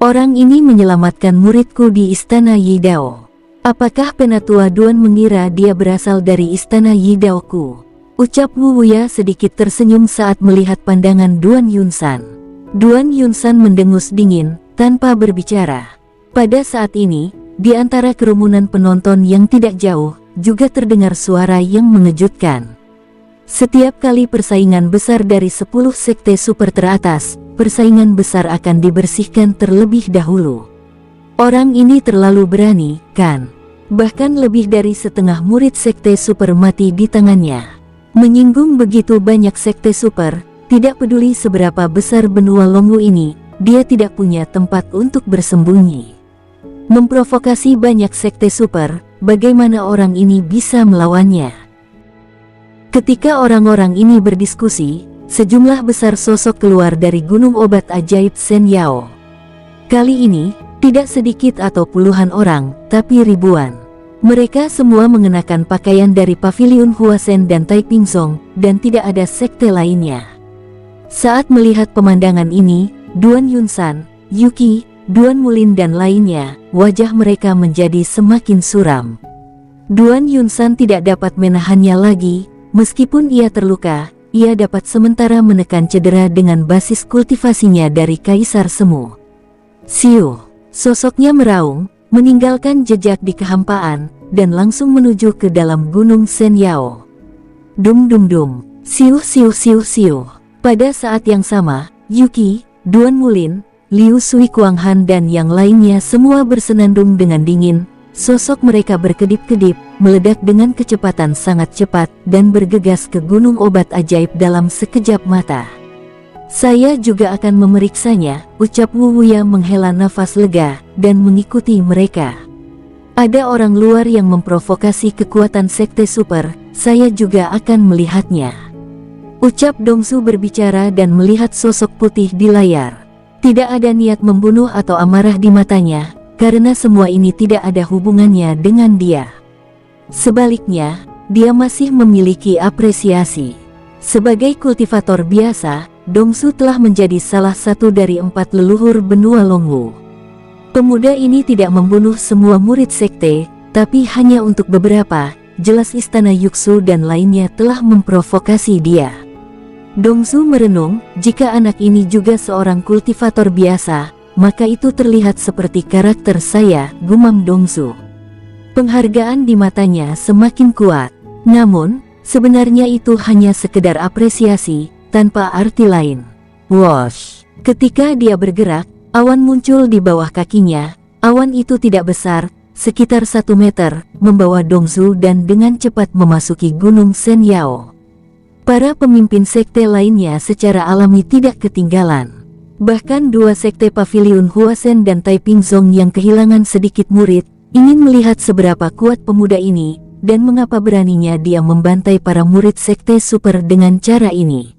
Orang ini menyelamatkan muridku di istana Yidao. Apakah penatua Duan mengira dia berasal dari istana Yidaoku? Ucap Wu Wuya sedikit tersenyum saat melihat pandangan Duan Yunsan. Duan Yunsan mendengus dingin, tanpa berbicara. Pada saat ini, di antara kerumunan penonton yang tidak jauh, juga terdengar suara yang mengejutkan. Setiap kali persaingan besar dari 10 sekte super teratas, persaingan besar akan dibersihkan terlebih dahulu. Orang ini terlalu berani, kan? Bahkan lebih dari setengah murid sekte super mati di tangannya. Menyinggung begitu banyak sekte super, tidak peduli seberapa besar benua Longwu ini, dia tidak punya tempat untuk bersembunyi. Memprovokasi banyak sekte super, bagaimana orang ini bisa melawannya? Ketika orang-orang ini berdiskusi, sejumlah besar sosok keluar dari gunung obat ajaib Sen Yao. Kali ini, tidak sedikit atau puluhan orang, tapi ribuan. Mereka semua mengenakan pakaian dari Paviliun Huasen dan Taiping Zong, dan tidak ada sekte lainnya. Saat melihat pemandangan ini, Duan Yunsan, Yuki, Duan Mulin dan lainnya, wajah mereka menjadi semakin suram. Duan Yunsan tidak dapat menahannya lagi, meskipun ia terluka, ia dapat sementara menekan cedera dengan basis kultivasinya dari Kaisar Semu. Siu, sosoknya meraung, meninggalkan jejak di kehampaan, dan langsung menuju ke dalam gunung Sen Yao. Dum dum dum, siu siu siu siu. Pada saat yang sama, Yuki, Duan Mulin, Liu Sui Kuanghan dan yang lainnya semua bersenandung dengan dingin. Sosok mereka berkedip-kedip, meledak dengan kecepatan sangat cepat, dan bergegas ke gunung obat ajaib dalam sekejap mata. Saya juga akan memeriksanya, ucap Wu Wuya menghela nafas lega, dan mengikuti mereka. Ada orang luar yang memprovokasi kekuatan sekte super, saya juga akan melihatnya. Ucap Dongsu berbicara dan melihat sosok putih di layar. Tidak ada niat membunuh atau amarah di matanya, karena semua ini tidak ada hubungannya dengan dia. Sebaliknya, dia masih memiliki apresiasi. Sebagai kultivator biasa, Dongsu telah menjadi salah satu dari 4 leluhur benua Longwu. Pemuda ini tidak membunuh semua murid sekte, tapi hanya untuk beberapa. Jelas istana Yuksu dan lainnya telah memprovokasi dia. Dongsu merenung, jika anak ini juga seorang kultivator biasa, maka itu terlihat seperti karakter saya, gumam Dongsu. Penghargaan di matanya semakin kuat. Namun, sebenarnya itu hanya sekedar apresiasi, tanpa arti lain. Wosh! Ketika dia bergerak, awan muncul di bawah kakinya. Awan itu tidak besar, sekitar 1 meter, membawa Dongsu dan dengan cepat memasuki gunung Sen Yao. Para pemimpin sekte lainnya secara alami tidak ketinggalan. Bahkan 2 sekte Paviliun Huasen dan Taiping Zong yang kehilangan sedikit murid, ingin melihat seberapa kuat pemuda ini, dan mengapa beraninya dia membantai para murid sekte super dengan cara ini.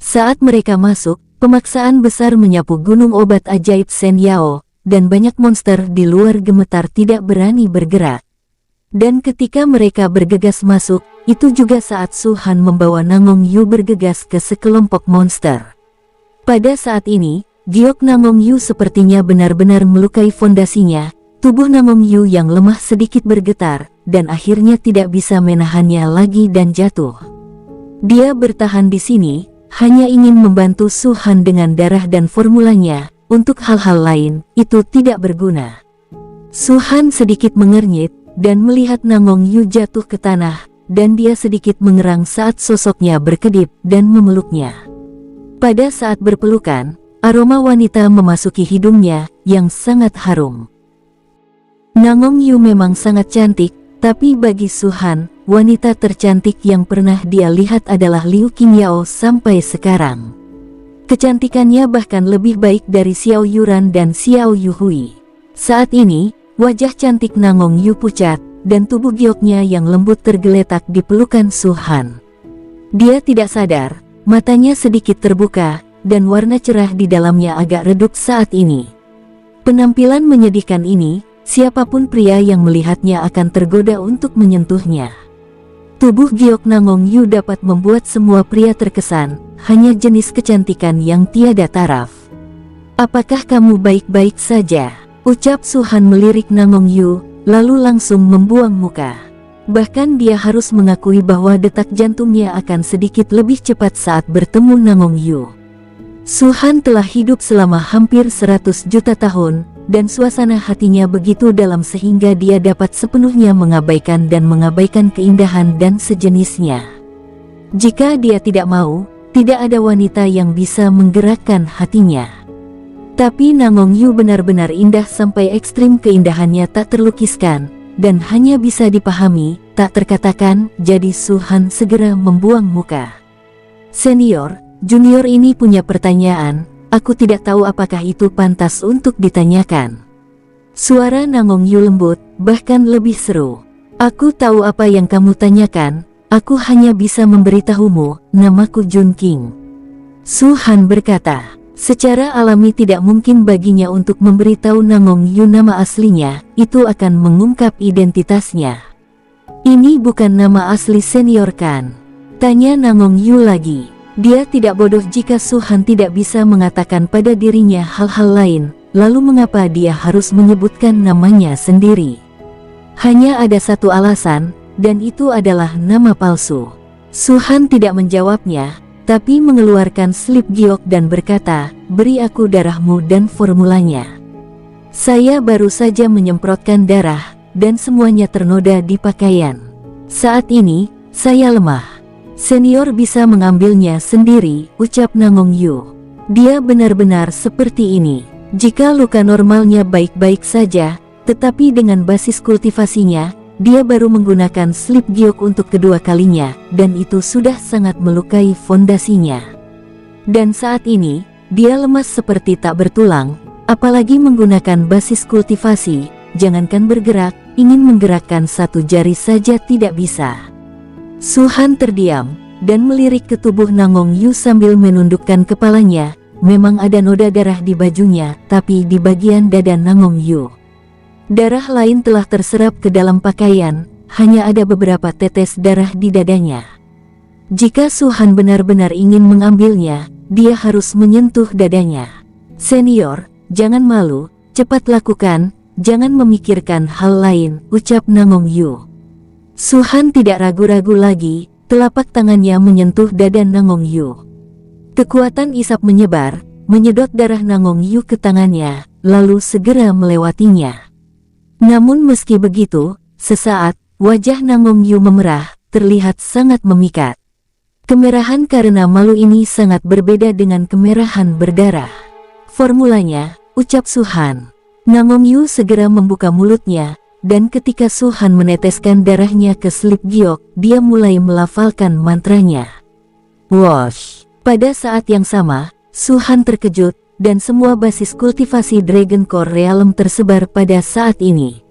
Saat mereka masuk, pemaksaan besar menyapu gunung obat ajaib Sen Yao, dan banyak monster di luar gemetar tidak berani bergerak. Dan ketika mereka bergegas masuk, itu juga saat Su Han membawa Nangong Yu bergegas ke sekelompok monster. Pada saat ini, giok Nangong Yu sepertinya benar-benar melukai fondasinya. Tubuh Namong Yu yang lemah sedikit bergetar, dan akhirnya tidak bisa menahannya lagi dan jatuh. Dia bertahan di sini, hanya ingin membantu Su Han dengan darah dan formulanya. Untuk hal-hal lain, itu tidak berguna. Su Han sedikit mengernyit, dan melihat Namong Yu jatuh ke tanah, dan dia sedikit mengerang saat sosoknya berkedip dan memeluknya. Pada saat berpelukan, aroma wanita memasuki hidungnya, yang sangat harum. Namong Yu memang sangat cantik, tapi bagi Su Han, wanita tercantik yang pernah dia lihat adalah Liu Qingyao sampai sekarang. Kecantikannya bahkan lebih baik dari Xiao Yuran dan Xiao Yuhui. Saat ini, wajah cantik Namong Yu pucat, dan tubuh gioknya yang lembut tergeletak di pelukan Su Han. Dia tidak sadar, matanya sedikit terbuka, dan warna cerah di dalamnya agak redup saat ini. Penampilan menyedihkan ini, siapapun pria yang melihatnya akan tergoda untuk menyentuhnya. Tubuh giok Namong Yu dapat membuat semua pria terkesan, hanya jenis kecantikan yang tiada taraf. "Apakah kamu baik-baik saja?" ucap Su Han melirik Namong Yu, lalu langsung membuang muka. Bahkan dia harus mengakui bahwa detak jantungnya akan sedikit lebih cepat saat bertemu Namong Yu. Su Han telah hidup selama hampir 100 juta tahun, dan suasana hatinya begitu dalam sehingga dia dapat sepenuhnya mengabaikan keindahan dan sejenisnya. Jika dia tidak mau, tidak ada wanita yang bisa menggerakkan hatinya. Tapi Namong Yu benar-benar indah sampai ekstrim keindahannya tak terlukiskan, dan hanya bisa dipahami, tak terkatakan, jadi Su Han segera membuang muka. "Senior, junior ini punya pertanyaan. Aku tidak tahu apakah itu pantas untuk ditanyakan." Suara Namong Yu lembut, bahkan lebih seru. "Aku tahu apa yang kamu tanyakan, aku hanya bisa memberitahumu, namaku Jun King." Su Han berkata. Secara alami tidak mungkin baginya untuk memberitahu Namong Yu nama aslinya, itu akan mengungkap identitasnya. "Ini bukan nama asli senior kan?" tanya Namong Yu lagi. Dia tidak bodoh jika Su Han tidak bisa mengatakan pada dirinya hal-hal lain, lalu mengapa dia harus menyebutkan namanya sendiri? Hanya ada satu alasan, dan itu adalah nama palsu. Su Han tidak menjawabnya, tapi mengeluarkan slip giok dan berkata, "Beri aku darahmu dan formulanya." "Saya baru saja menyemprotkan darah, dan semuanya ternoda di pakaian. Saat ini, saya lemah. Senior bisa mengambilnya sendiri," ucap Namong Yu. Dia benar-benar seperti ini. Jika luka normalnya baik-baik saja, tetapi dengan basis kultivasinya, dia baru menggunakan slip giok untuk kedua kalinya, dan itu sudah sangat melukai fondasinya. Dan saat ini, dia lemas seperti tak bertulang, apalagi menggunakan basis kultivasi, jangankan bergerak, ingin menggerakkan satu jari saja tidak bisa. Su Han terdiam, dan melirik ke tubuh Namong Yu sambil menundukkan kepalanya. Memang ada noda darah di bajunya, tapi di bagian dada Namong Yu. Darah lain telah terserap ke dalam pakaian, hanya ada beberapa tetes darah di dadanya. Jika Su Han benar-benar ingin mengambilnya, dia harus menyentuh dadanya. "Senior, jangan malu, cepat lakukan, jangan memikirkan hal lain," ucap Namong Yu. Su Han tidak ragu-ragu lagi, telapak tangannya menyentuh dada Namong Yu. Kekuatan isap menyebar, menyedot darah Namong Yu ke tangannya, lalu segera melewatinya. Namun meski begitu, sesaat, wajah Namong Yu memerah, terlihat sangat memikat. Kemerahan karena malu ini sangat berbeda dengan kemerahan berdarah. "Formulanya," ucap Su Han. Namong Yu segera membuka mulutnya, dan ketika Su Han meneteskan darahnya ke slip giok, dia mulai melafalkan mantranya. Wosh! Pada saat yang sama, Su Han terkejut, dan semua basis kultivasi Dragon Core Realm tersebar pada saat ini.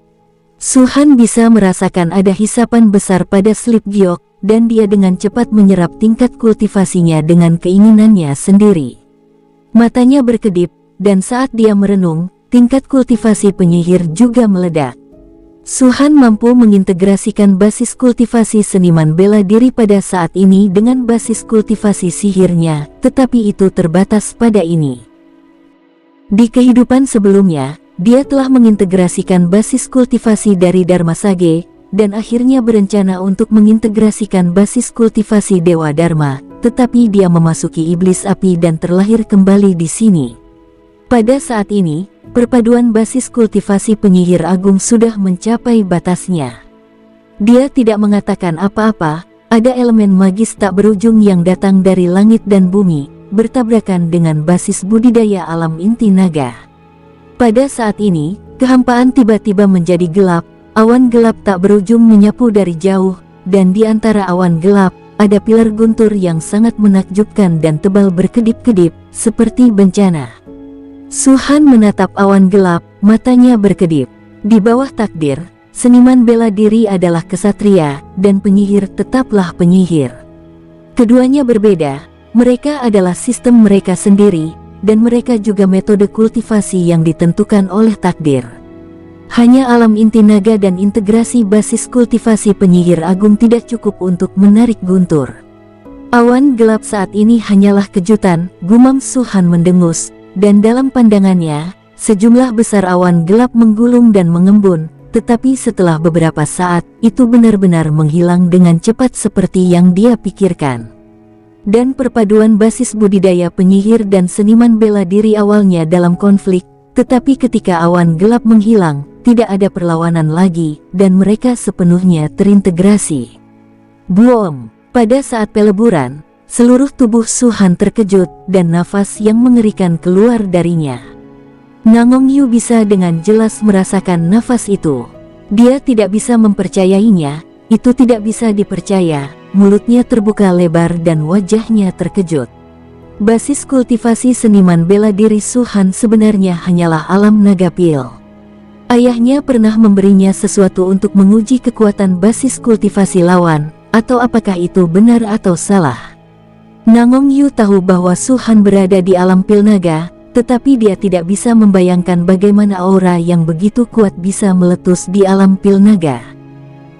Su Han bisa merasakan ada hisapan besar pada slip giok, dan dia dengan cepat menyerap tingkat kultivasinya dengan keinginannya sendiri. Matanya berkedip, dan saat dia merenung, tingkat kultivasi penyihir juga meledak. Su Han mampu mengintegrasikan basis kultivasi seniman bela diri pada saat ini dengan basis kultivasi sihirnya, tetapi itu terbatas pada ini. Di kehidupan sebelumnya, dia telah mengintegrasikan basis kultivasi dari Dharma Sage, dan akhirnya berencana untuk mengintegrasikan basis kultivasi Dewa Dharma, tetapi dia memasuki iblis api dan terlahir kembali di sini. Pada saat ini, perpaduan basis kultivasi penyihir agung sudah mencapai batasnya. Dia tidak mengatakan apa-apa, ada elemen magis tak berujung yang datang dari langit dan bumi, bertabrakan dengan basis budidaya alam inti naga. Pada saat ini, kehampaan tiba-tiba menjadi gelap. Awan gelap tak berujung menyapu dari jauh, dan di antara awan gelap, ada pilar guntur yang sangat menakjubkan dan tebal berkedip-kedip, seperti bencana. Su-Han menatap awan gelap, matanya berkedip. Di bawah takdir, seniman bela diri adalah kesatria, dan penyihir tetaplah penyihir. Keduanya berbeda, mereka adalah sistem mereka sendiri, dan mereka juga metode kultivasi yang ditentukan oleh takdir. Hanya alam inti naga dan integrasi basis kultivasi penyihir agung tidak cukup untuk menarik guntur. Awan gelap saat ini hanyalah kejutan, gumam Su-Han mendengus, dan dalam pandangannya, sejumlah besar awan gelap menggulung dan mengembun, tetapi setelah beberapa saat, itu benar-benar menghilang dengan cepat seperti yang dia pikirkan. Dan perpaduan basis budidaya penyihir dan seniman bela diri awalnya dalam konflik, tetapi ketika awan gelap menghilang, tidak ada perlawanan lagi, dan mereka sepenuhnya terintegrasi. Boom! Pada saat peleburan, seluruh tubuh Su-Han terkejut, dan nafas yang mengerikan keluar darinya. Nangong Yu bisa dengan jelas merasakan nafas itu. Dia tidak bisa mempercayainya, itu tidak bisa dipercaya, mulutnya terbuka lebar dan wajahnya terkejut. Basis kultivasi seniman bela diri Su-Han sebenarnya hanyalah alam naga pil. Ayahnya pernah memberinya sesuatu untuk menguji kekuatan basis kultivasi lawan, atau apakah itu benar atau salah. Nangong Yu tahu bahwa Su-Han berada di alam pil naga, tetapi dia tidak bisa membayangkan bagaimana aura yang begitu kuat bisa meletus di alam pil naga.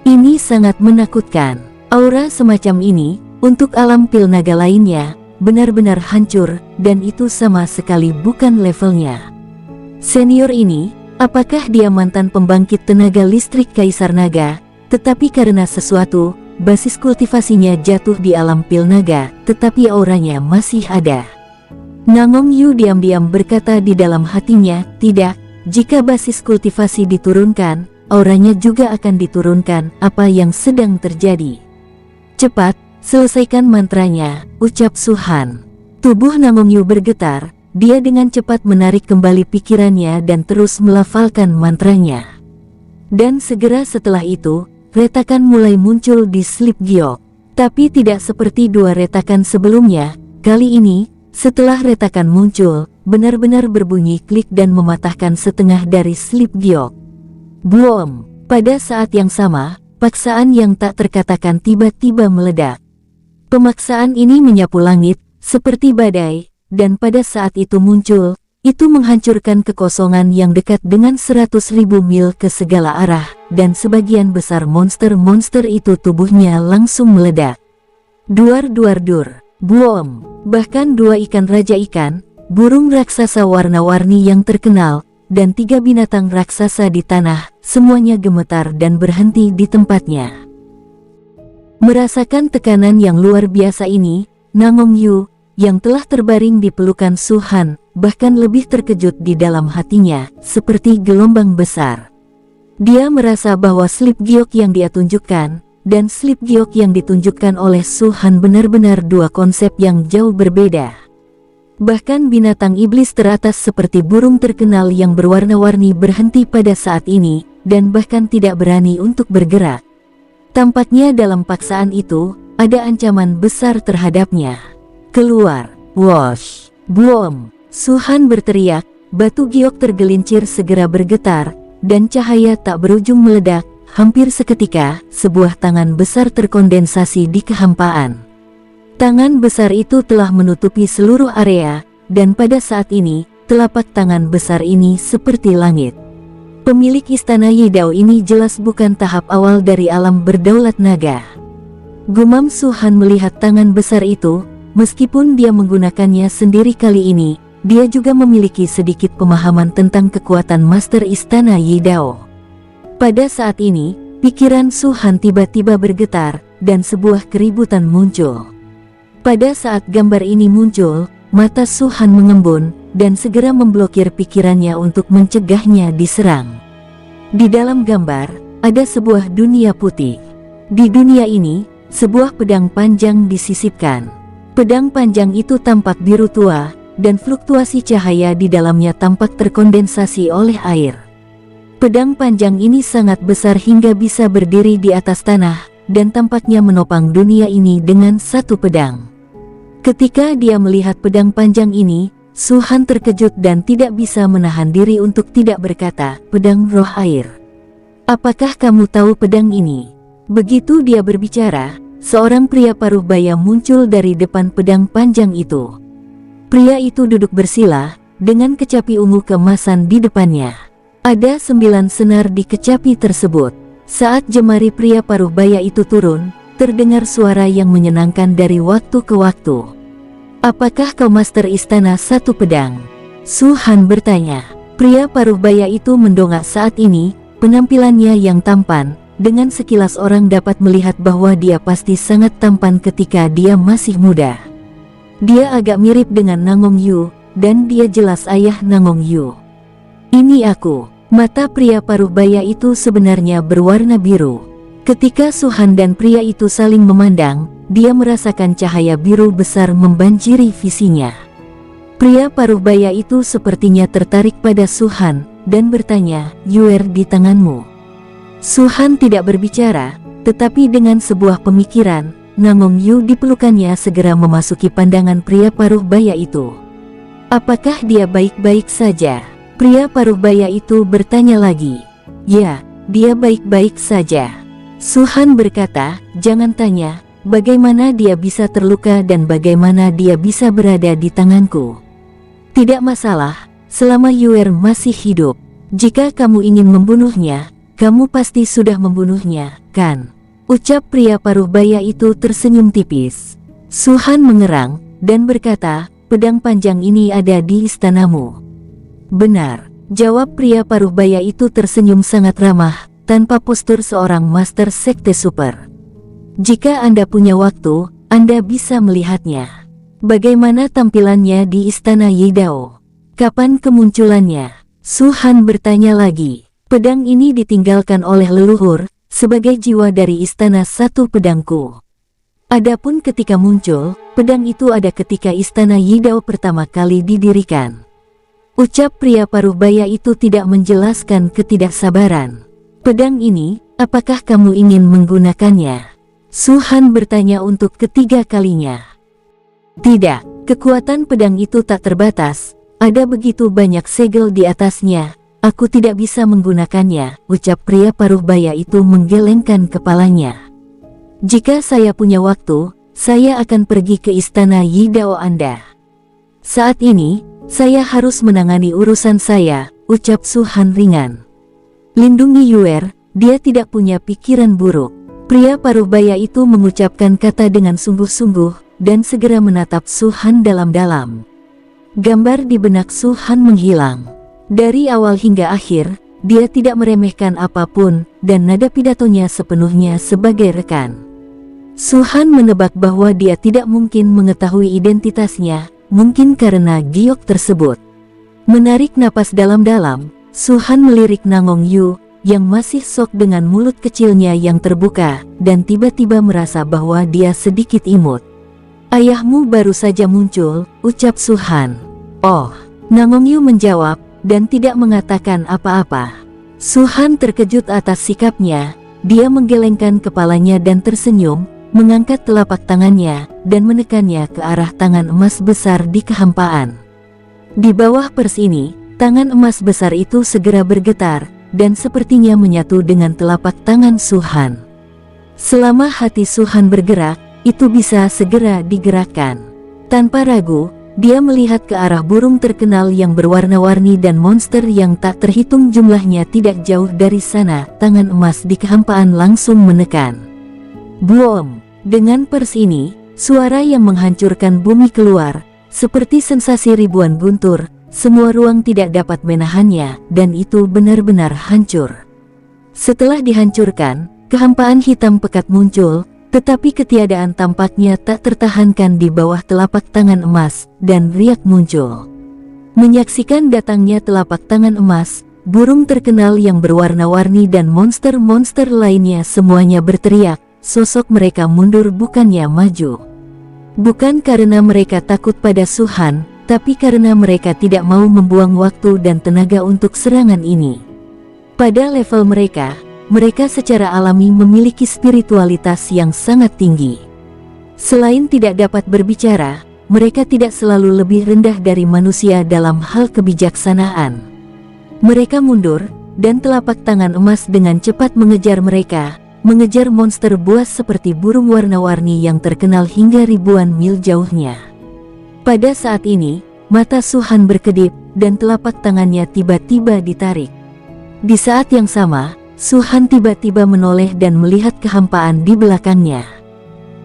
Ini sangat menakutkan. Aura semacam ini, untuk alam pil naga lainnya, benar-benar hancur, dan itu sama sekali bukan levelnya. Senior ini, apakah dia mantan pembangkit tenaga listrik Kaisar Naga, tetapi karena sesuatu, basis kultivasinya jatuh di alam pil naga, tetapi auranya masih ada. Nangong Yu diam-diam berkata di dalam hatinya, tidak, jika basis kultivasi diturunkan, auranya juga akan diturunkan, apa yang sedang terjadi. Cepat, selesaikan mantranya, ucap Su-Han. Tubuh Nangong Yu bergetar. Dia dengan cepat menarik kembali pikirannya dan terus melafalkan mantranya. Dan segera setelah itu, retakan mulai muncul di slip giok. Tapi tidak seperti dua retakan sebelumnya, kali ini, setelah retakan muncul, benar-benar berbunyi klik dan mematahkan setengah dari slip giok. Boom! Pada saat yang sama, paksaan yang tak terkatakan tiba-tiba meledak. Pemaksaan ini menyapu langit, seperti badai. Dan pada saat itu muncul, itu menghancurkan kekosongan yang dekat dengan 100.000 mil ke segala arah, dan sebagian besar monster-monster itu tubuhnya langsung meledak. Duar-duar-dur, boom! Bahkan dua ikan raja ikan, burung raksasa warna-warni yang terkenal, dan 3 binatang raksasa di tanah, semuanya gemetar dan berhenti di tempatnya. Merasakan tekanan yang luar biasa ini, Nangong Yu, yang telah terbaring di pelukan Su-Han, bahkan lebih terkejut di dalam hatinya, seperti gelombang besar. Dia merasa bahwa slip giok yang dia tunjukkan, dan slip giok yang ditunjukkan oleh Su-Han benar-benar dua konsep yang jauh berbeda. Bahkan binatang iblis teratas seperti burung terkenal yang berwarna-warni berhenti pada saat ini, dan bahkan tidak berani untuk bergerak. Tampaknya dalam paksaan itu, ada ancaman besar terhadapnya. Keluar, wash, boom! Su-Han berteriak, batu giok tergelincir segera bergetar, dan cahaya tak berujung meledak. Hampir seketika, sebuah tangan besar terkondensasi di kehampaan. Tangan besar itu telah menutupi seluruh area, dan pada saat ini, telapak tangan besar ini seperti langit. Pemilik istana Yidao ini jelas bukan tahap awal dari alam berdaulat naga. Gumam Su-Han melihat tangan besar itu. Meskipun dia menggunakannya sendiri kali ini, dia juga memiliki sedikit pemahaman tentang kekuatan Master Istana Yidao. Pada saat ini, pikiran Su Han tiba-tiba bergetar, dan sebuah keributan muncul. Pada saat gambar ini muncul, mata Su Han mengembun, dan segera memblokir pikirannya untuk mencegahnya diserang. Di dalam gambar, ada sebuah dunia putih. Di dunia ini, sebuah pedang panjang disisipkan. Pedang panjang itu tampak biru tua, dan fluktuasi cahaya di dalamnya tampak terkondensasi oleh air. Pedang panjang ini sangat besar hingga bisa berdiri di atas tanah, dan tampaknya menopang dunia ini dengan satu pedang. Ketika dia melihat pedang panjang ini, Su Han terkejut dan tidak bisa menahan diri untuk tidak berkata, "Pedang roh air. Apakah kamu tahu pedang ini?" Begitu dia berbicara, seorang pria paruh baya muncul dari depan pedang panjang itu. Pria itu duduk bersila, dengan kecapi ungu keemasan di depannya. Ada 9 senar di kecapi tersebut. Saat jemari pria paruh baya itu turun, terdengar suara yang menyenangkan dari waktu ke waktu. "Apakah kau Master Istana Satu Pedang?" Su Han bertanya. Pria paruh baya itu mendongak saat ini, penampilannya yang tampan, dengan sekilas orang dapat melihat bahwa dia pasti sangat tampan ketika dia masih muda. Dia agak mirip dengan Nangong Yu, dan dia jelas ayah Nangong Yu. "Ini aku." Mata pria paruh baya itu sebenarnya berwarna biru. Ketika Su Han dan pria itu saling memandang, dia merasakan cahaya biru besar membanjiri visinya. Pria paruh baya itu sepertinya tertarik pada Su Han, dan bertanya, "Yuer di tanganmu?" Su Han tidak berbicara, tetapi dengan sebuah pemikiran, Nangong Yu di pelukannya segera memasuki pandangan pria paruh baya itu. "Apakah dia baik-baik saja?" Pria paruh baya itu bertanya lagi. "Ya, dia baik-baik saja." Su Han berkata, "Jangan tanya, bagaimana dia bisa terluka dan bagaimana dia bisa berada di tanganku. Tidak masalah, selama Yuer masih hidup. Jika kamu ingin membunuhnya, kamu pasti sudah membunuhnya, kan?" Ucap pria paruh baya itu tersenyum tipis. Su Han mengerang, dan berkata, "Pedang panjang ini ada di istanamu." "Benar," jawab pria paruh baya itu tersenyum sangat ramah, tanpa postur seorang master sekte super. "Jika Anda punya waktu, Anda bisa melihatnya. Bagaimana tampilannya di Istana Yidao? Kapan kemunculannya?" Su Han bertanya lagi. "Pedang ini ditinggalkan oleh leluhur, sebagai jiwa dari Istana Satu Pedangku. Adapun ketika muncul, pedang itu ada ketika Istana Yidao pertama kali didirikan." Ucap pria paruh baya itu tidak menjelaskan ketidaksabaran. "Pedang ini, apakah kamu ingin menggunakannya?" Su Han bertanya untuk ketiga kalinya. "Tidak, kekuatan pedang itu tak terbatas, ada begitu banyak segel di atasnya, aku tidak bisa menggunakannya," ucap pria paruh baya itu menggelengkan kepalanya. "Jika saya punya waktu, saya akan pergi ke Istana Yidao Anda. Saat ini, saya harus menangani urusan saya," ucap Su Han ringan. "Lindungi Yuer, dia tidak punya pikiran buruk." Pria paruh baya itu mengucapkan kata dengan sungguh-sungguh, dan segera menatap Su Han dalam-dalam. Gambar di benak Su Han menghilang. Dari awal hingga akhir, dia tidak meremehkan apapun, dan nada pidatonya sepenuhnya sebagai rekan. Su Han menebak bahwa dia tidak mungkin mengetahui identitasnya, mungkin karena giok tersebut. Menarik napas dalam-dalam, Su Han melirik Nangong Yu, yang masih sok dengan mulut kecilnya yang terbuka, dan tiba-tiba merasa bahwa dia sedikit imut. "Ayahmu baru saja muncul," ucap Su Han. "Oh," Nangong Yu menjawab, dan tidak mengatakan apa-apa. Su Han terkejut atas sikapnya, dia menggelengkan kepalanya dan tersenyum, mengangkat telapak tangannya, dan menekannya ke arah tangan emas besar di kehampaan. Di bawah pers ini, tangan emas besar itu segera bergetar, dan sepertinya menyatu dengan telapak tangan Su Han. Selama hati Su Han bergerak, itu bisa segera digerakkan. Tanpa ragu, dia melihat ke arah burung terkenal yang berwarna-warni dan monster yang tak terhitung jumlahnya tidak jauh dari sana. Tangan emas di kehampaan langsung menekan. Boom! Dengan pers ini, suara yang menghancurkan bumi keluar, Seperti sensasi ribuan guntur, semua ruang tidak dapat menahannya, dan itu benar-benar hancur. Setelah dihancurkan, kehampaan hitam pekat muncul, tetapi ketiadaan tampaknya tak tertahankan di bawah telapak tangan emas, dan riak muncul. Menyaksikan datangnya telapak tangan emas, burung terkenal yang berwarna-warni dan monster-monster lainnya semuanya berteriak, sosok mereka mundur bukannya maju. Bukan karena mereka takut pada Suhan, tapi karena mereka tidak mau membuang waktu dan tenaga untuk serangan ini. Pada level mereka secara alami memiliki spiritualitas yang sangat tinggi. Selain tidak dapat berbicara, mereka tidak selalu lebih rendah dari manusia dalam hal kebijaksanaan. Mereka mundur, dan telapak tangan emas dengan cepat mengejar mereka, mengejar monster buas seperti burung warna-warni yang terkenal hingga ribuan mil jauhnya. Pada saat ini, mata Suhan berkedip, dan telapak tangannya tiba-tiba ditarik. Di saat yang sama, Suhan tiba-tiba menoleh dan melihat kehampaan di belakangnya.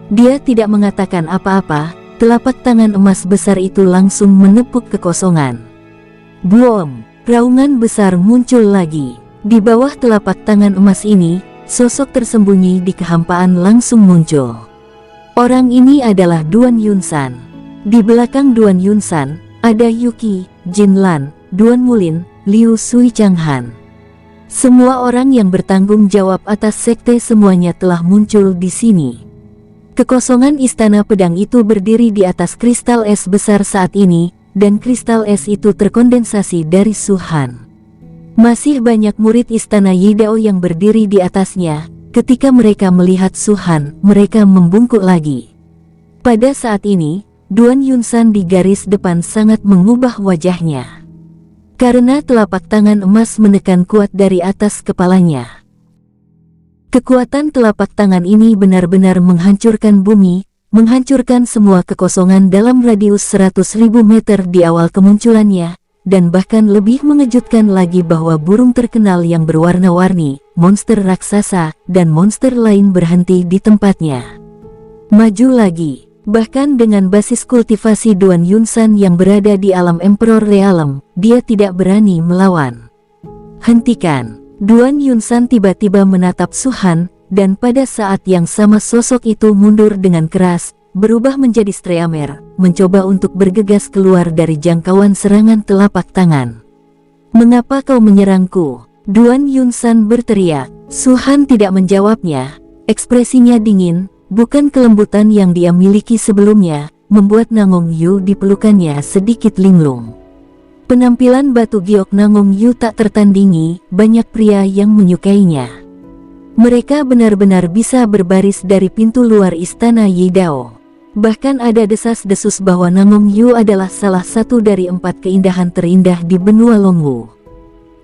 Dia tidak mengatakan apa-apa, telapak tangan emas besar itu langsung menepuk kekosongan. Boom! Raungan besar muncul lagi. Di bawah telapak tangan emas ini, sosok tersembunyi di kehampaan langsung muncul. Orang ini adalah Duan Yunsan. Di belakang Duan Yunsan, ada Yuki, Jin Lan, Duan Mulin, Liu Sui Changhan. Semua orang yang bertanggung jawab atas sekte semuanya telah muncul di sini. Kekosongan istana pedang itu berdiri di atas kristal es besar saat ini, dan kristal es itu terkondensasi dari Suhan. Masih banyak murid istana Yidao yang berdiri di atasnya. Ketika mereka melihat Suhan, mereka membungkuk lagi. Pada saat ini, Duan Yunsan di garis depan sangat mengubah wajahnya. Karena telapak tangan emas menekan kuat dari atas kepalanya. Kekuatan telapak tangan ini benar-benar menghancurkan bumi, menghancurkan semua kekosongan dalam radius 100.000 meter di awal kemunculannya. Dan bahkan lebih mengejutkan lagi bahwa burung terkenal yang berwarna-warni, monster raksasa, dan monster lain berhenti di tempatnya. Maju lagi. Bahkan dengan basis kultivasi Duan Yunsan yang berada di alam Emperor Realm, dia tidak berani melawan. Hentikan. Duan Yunsan tiba-tiba menatap Suhan, dan pada saat yang sama sosok itu mundur dengan keras, berubah menjadi Streamer, mencoba untuk bergegas keluar dari jangkauan serangan telapak tangan. "Mengapa kau menyerangku?" Duan Yunsan berteriak. Suhan tidak menjawabnya. Ekspresinya dingin, bukan kelembutan yang dia miliki sebelumnya, membuat Nangong Yu di pelukannya sedikit linglung. Penampilan batu giok Nangong Yu tak tertandingi, banyak pria yang menyukainya. Mereka benar-benar bisa berbaris dari pintu luar istana Yidao. Bahkan ada desas-desus bahwa Nangong Yu adalah salah satu dari 4 keindahan terindah di benua Longwu.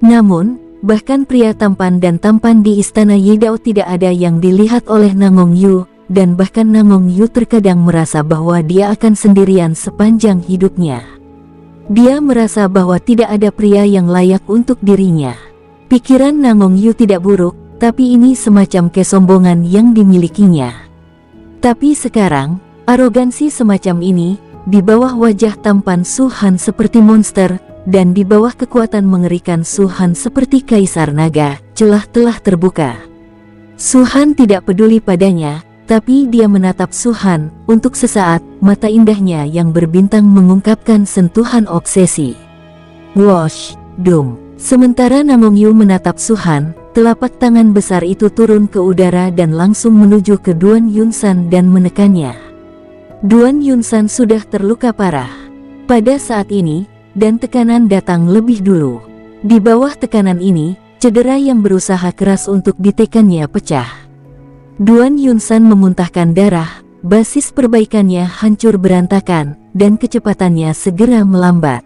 Namun, bahkan pria tampan dan tampan di istana Yidao tidak ada yang dilihat oleh Nangong Yu, dan bahkan Nangong Yu terkadang merasa bahwa dia akan sendirian sepanjang hidupnya. Dia merasa bahwa tidak ada pria yang layak untuk dirinya. Pikiran Nangong Yu tidak buruk, tapi ini semacam kesombongan yang dimilikinya. Tapi sekarang, arogansi semacam ini, di bawah wajah tampan Suhan seperti monster, dan di bawah kekuatan mengerikan Suhan seperti Kaisar Naga, celah telah terbuka. Suhan tidak peduli padanya, tapi dia menatap Suhan. Untuk sesaat, mata indahnya yang berbintang mengungkapkan sentuhan obsesi. Wosh, dum. Sementara Nangong Yu menatap Suhan, telapak tangan besar itu turun ke udara dan langsung menuju ke Duan Yunsan dan menekannya. Duan Yunsan sudah terluka parah. Pada saat ini, dan tekanan datang lebih dulu. Di bawah tekanan ini, cedera yang berusaha keras untuk ditekannya pecah. Duan Yunsan memuntahkan darah, basis perbaikannya hancur berantakan, dan kecepatannya segera melambat.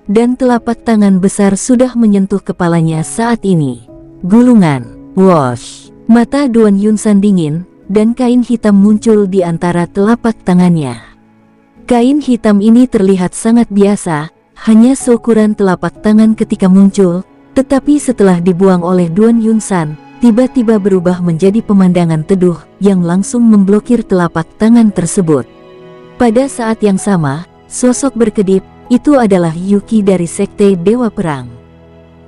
Dan telapak tangan besar sudah menyentuh kepalanya saat ini. Gulungan. Wosh. Mata Duan Yunsan dingin, dan kain hitam muncul di antara telapak tangannya. Kain hitam ini terlihat sangat biasa, hanya seukuran telapak tangan ketika muncul, tetapi setelah dibuang oleh Duan Yunsan, tiba-tiba berubah menjadi pemandangan teduh yang langsung memblokir telapak tangan tersebut. Pada saat yang sama, sosok berkedip, itu adalah Yuki dari Sekte Dewa Perang.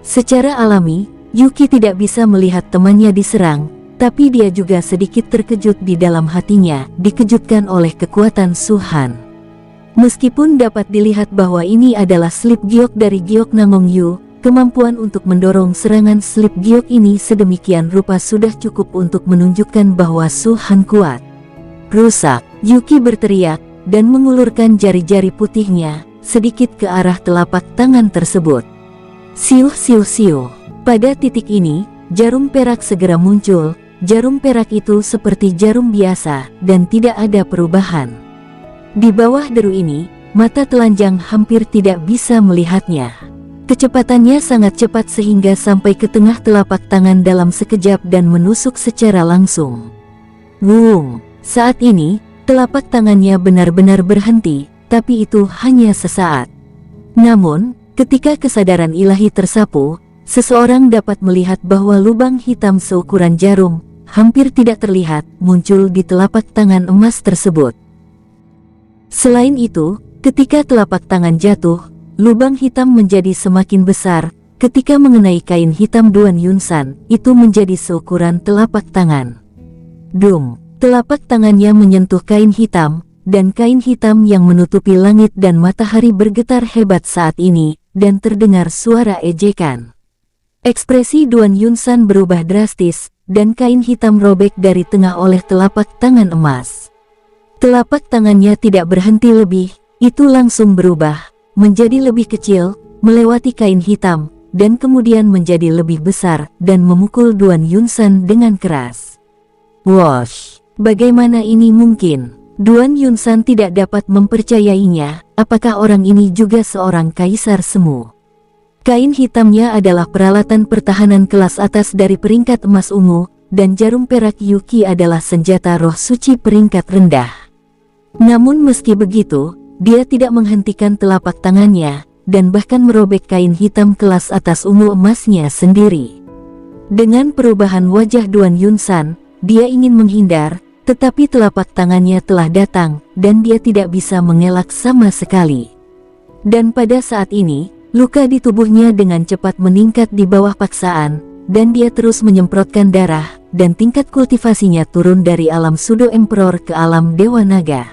Secara alami, Yuki tidak bisa melihat temannya diserang, tapi dia juga sedikit terkejut di dalam hatinya, dikejutkan oleh kekuatan Su Han. Meskipun dapat dilihat bahwa ini adalah slip giok dari giok Nangong Yu, kemampuan untuk mendorong serangan slip giok ini sedemikian rupa sudah cukup untuk menunjukkan bahwa Su Han kuat. Rusak, Yuki berteriak, dan mengulurkan jari-jari putihnya, sedikit ke arah telapak tangan tersebut. Siuh siuh siuh. Pada titik ini, jarum perak segera muncul. Jarum perak itu seperti jarum biasa, dan tidak ada perubahan. Di bawah deru ini, mata telanjang hampir tidak bisa melihatnya. Kecepatannya sangat cepat sehingga sampai ke tengah telapak tangan dalam sekejap dan menusuk secara langsung. Wung! Saat ini, telapak tangannya benar-benar berhenti, tapi itu hanya sesaat. Namun, ketika kesadaran ilahi tersapu, seseorang dapat melihat bahwa lubang hitam seukuran jarum, hampir tidak terlihat, muncul di telapak tangan emas tersebut. Selain itu, ketika telapak tangan jatuh, lubang hitam menjadi semakin besar. Ketika mengenai kain hitam Duan Yunsan, itu menjadi seukuran telapak tangan. Dung! Telapak tangannya menyentuh kain hitam, dan kain hitam yang menutupi langit dan matahari bergetar hebat saat ini, dan terdengar suara ejekan. Ekspresi Duan Yunsan berubah drastis, dan kain hitam robek dari tengah oleh telapak tangan emas. Telapak tangannya tidak berhenti lebih, itu langsung berubah, menjadi lebih kecil, melewati kain hitam, dan kemudian menjadi lebih besar, dan memukul Duan Yunsan dengan keras. Wosh! Bagaimana ini mungkin? Duan Yunsan tidak dapat mempercayainya, apakah orang ini juga seorang kaisar semu? Kain hitamnya adalah peralatan pertahanan kelas atas dari peringkat emas ungu, dan jarum perak Yuki adalah senjata roh suci peringkat rendah. Namun meski begitu, dia tidak menghentikan telapak tangannya, dan bahkan merobek kain hitam kelas atas ungu emasnya sendiri. Dengan perubahan wajah Duan Yunsan, dia ingin menghindar, tetapi telapak tangannya telah datang, dan dia tidak bisa mengelak sama sekali. Dan pada saat ini, luka di tubuhnya dengan cepat meningkat di bawah paksaan, dan dia terus menyemprotkan darah, dan tingkat kultivasinya turun dari alam Sudo Emperor ke alam Dewa Naga.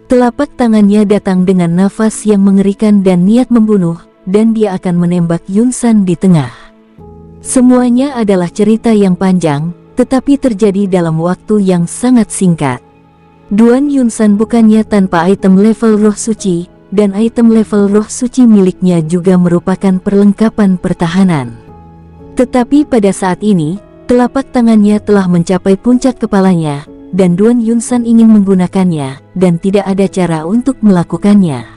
Telapak tangannya datang dengan nafas yang mengerikan dan niat membunuh, dan dia akan menembak Yunsan di tengah. Semuanya adalah cerita yang panjang, tetapi terjadi dalam waktu yang sangat singkat. Duan Yunsan bukannya tanpa item level roh suci, dan item level roh suci miliknya juga merupakan perlengkapan pertahanan. Tetapi pada saat ini, telapak tangannya telah mencapai puncak kepalanya, dan Duan Yunsan ingin menggunakannya, dan tidak ada cara untuk melakukannya.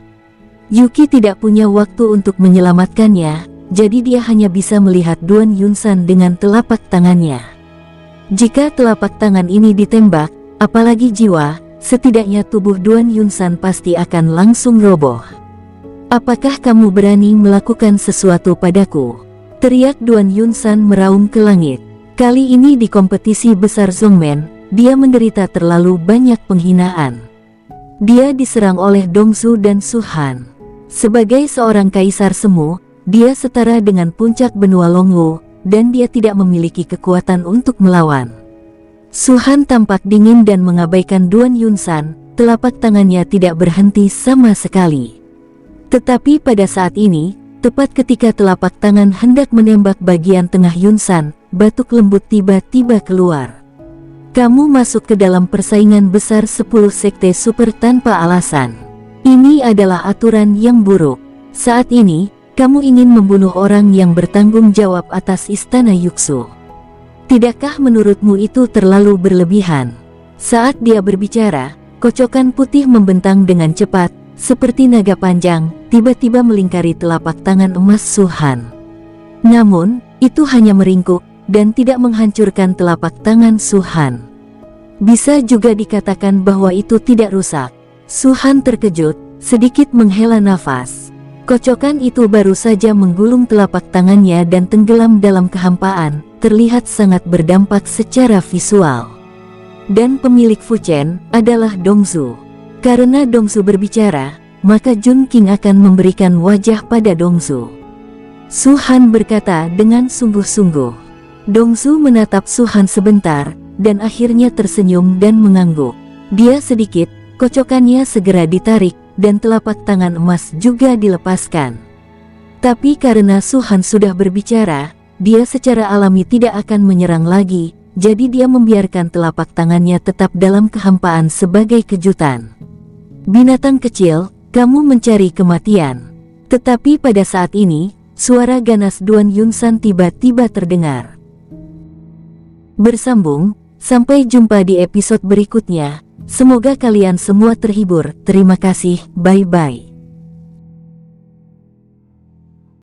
Yuki tidak punya waktu untuk menyelamatkannya, jadi dia hanya bisa melihat Duan Yunsan dengan telapak tangannya. Jika telapak tangan ini ditembak, apalagi jiwa, setidaknya tubuh Duan Yunsan pasti akan langsung roboh. Apakah kamu berani melakukan sesuatu padaku? Teriak Duan Yunsan meraung ke langit. Kali ini di kompetisi besar Zongmen, dia menderita terlalu banyak penghinaan. Dia diserang oleh Dongsu dan Su Han. Sebagai seorang kaisar semu, dia setara dengan puncak benua Longwu, dan dia tidak memiliki kekuatan untuk melawan. Su Han tampak dingin dan mengabaikan Duan Yunsan, telapak tangannya tidak berhenti sama sekali. Tetapi pada saat ini, tepat ketika telapak tangan hendak menembak bagian tengah Yunsan, batuk lembut tiba-tiba keluar. Kamu masuk ke dalam persaingan besar 10 sekte super tanpa alasan. Ini adalah aturan yang buruk. Saat ini, kamu ingin membunuh orang yang bertanggung jawab atas istana Yuxu. Tidakkah menurutmu itu terlalu berlebihan? Saat dia berbicara, kocokan putih membentang dengan cepat, seperti naga panjang, tiba-tiba melingkari telapak tangan emas Su Han. Namun, itu hanya meringkuk, dan tidak menghancurkan telapak tangan Su Han. Bisa juga dikatakan bahwa itu tidak rusak. Su Han terkejut, sedikit menghela nafas. Kocokan itu baru saja menggulung telapak tangannya dan tenggelam dalam kehampaan, terlihat sangat berdampak secara visual. Dan pemilik Fuchen adalah Dongsu. Karena Dongsu berbicara, maka Jun King akan memberikan wajah pada Dongsu. Su Han berkata dengan sungguh-sungguh. Dongsu menatap Su Han sebentar, dan akhirnya tersenyum dan mengangguk. Dia sedikit, kocokannya segera ditarik, dan telapak tangan emas juga dilepaskan. Tapi karena Su Han sudah berbicara, dia secara alami tidak akan menyerang lagi, jadi dia membiarkan telapak tangannya tetap dalam kehampaan sebagai kejutan. Binatang kecil, kamu mencari kematian. Tetapi pada saat ini, suara ganas Duan Yunsan tiba-tiba terdengar. Bersambung, sampai jumpa di episode berikutnya. Semoga kalian semua terhibur. Terima kasih, bye-bye.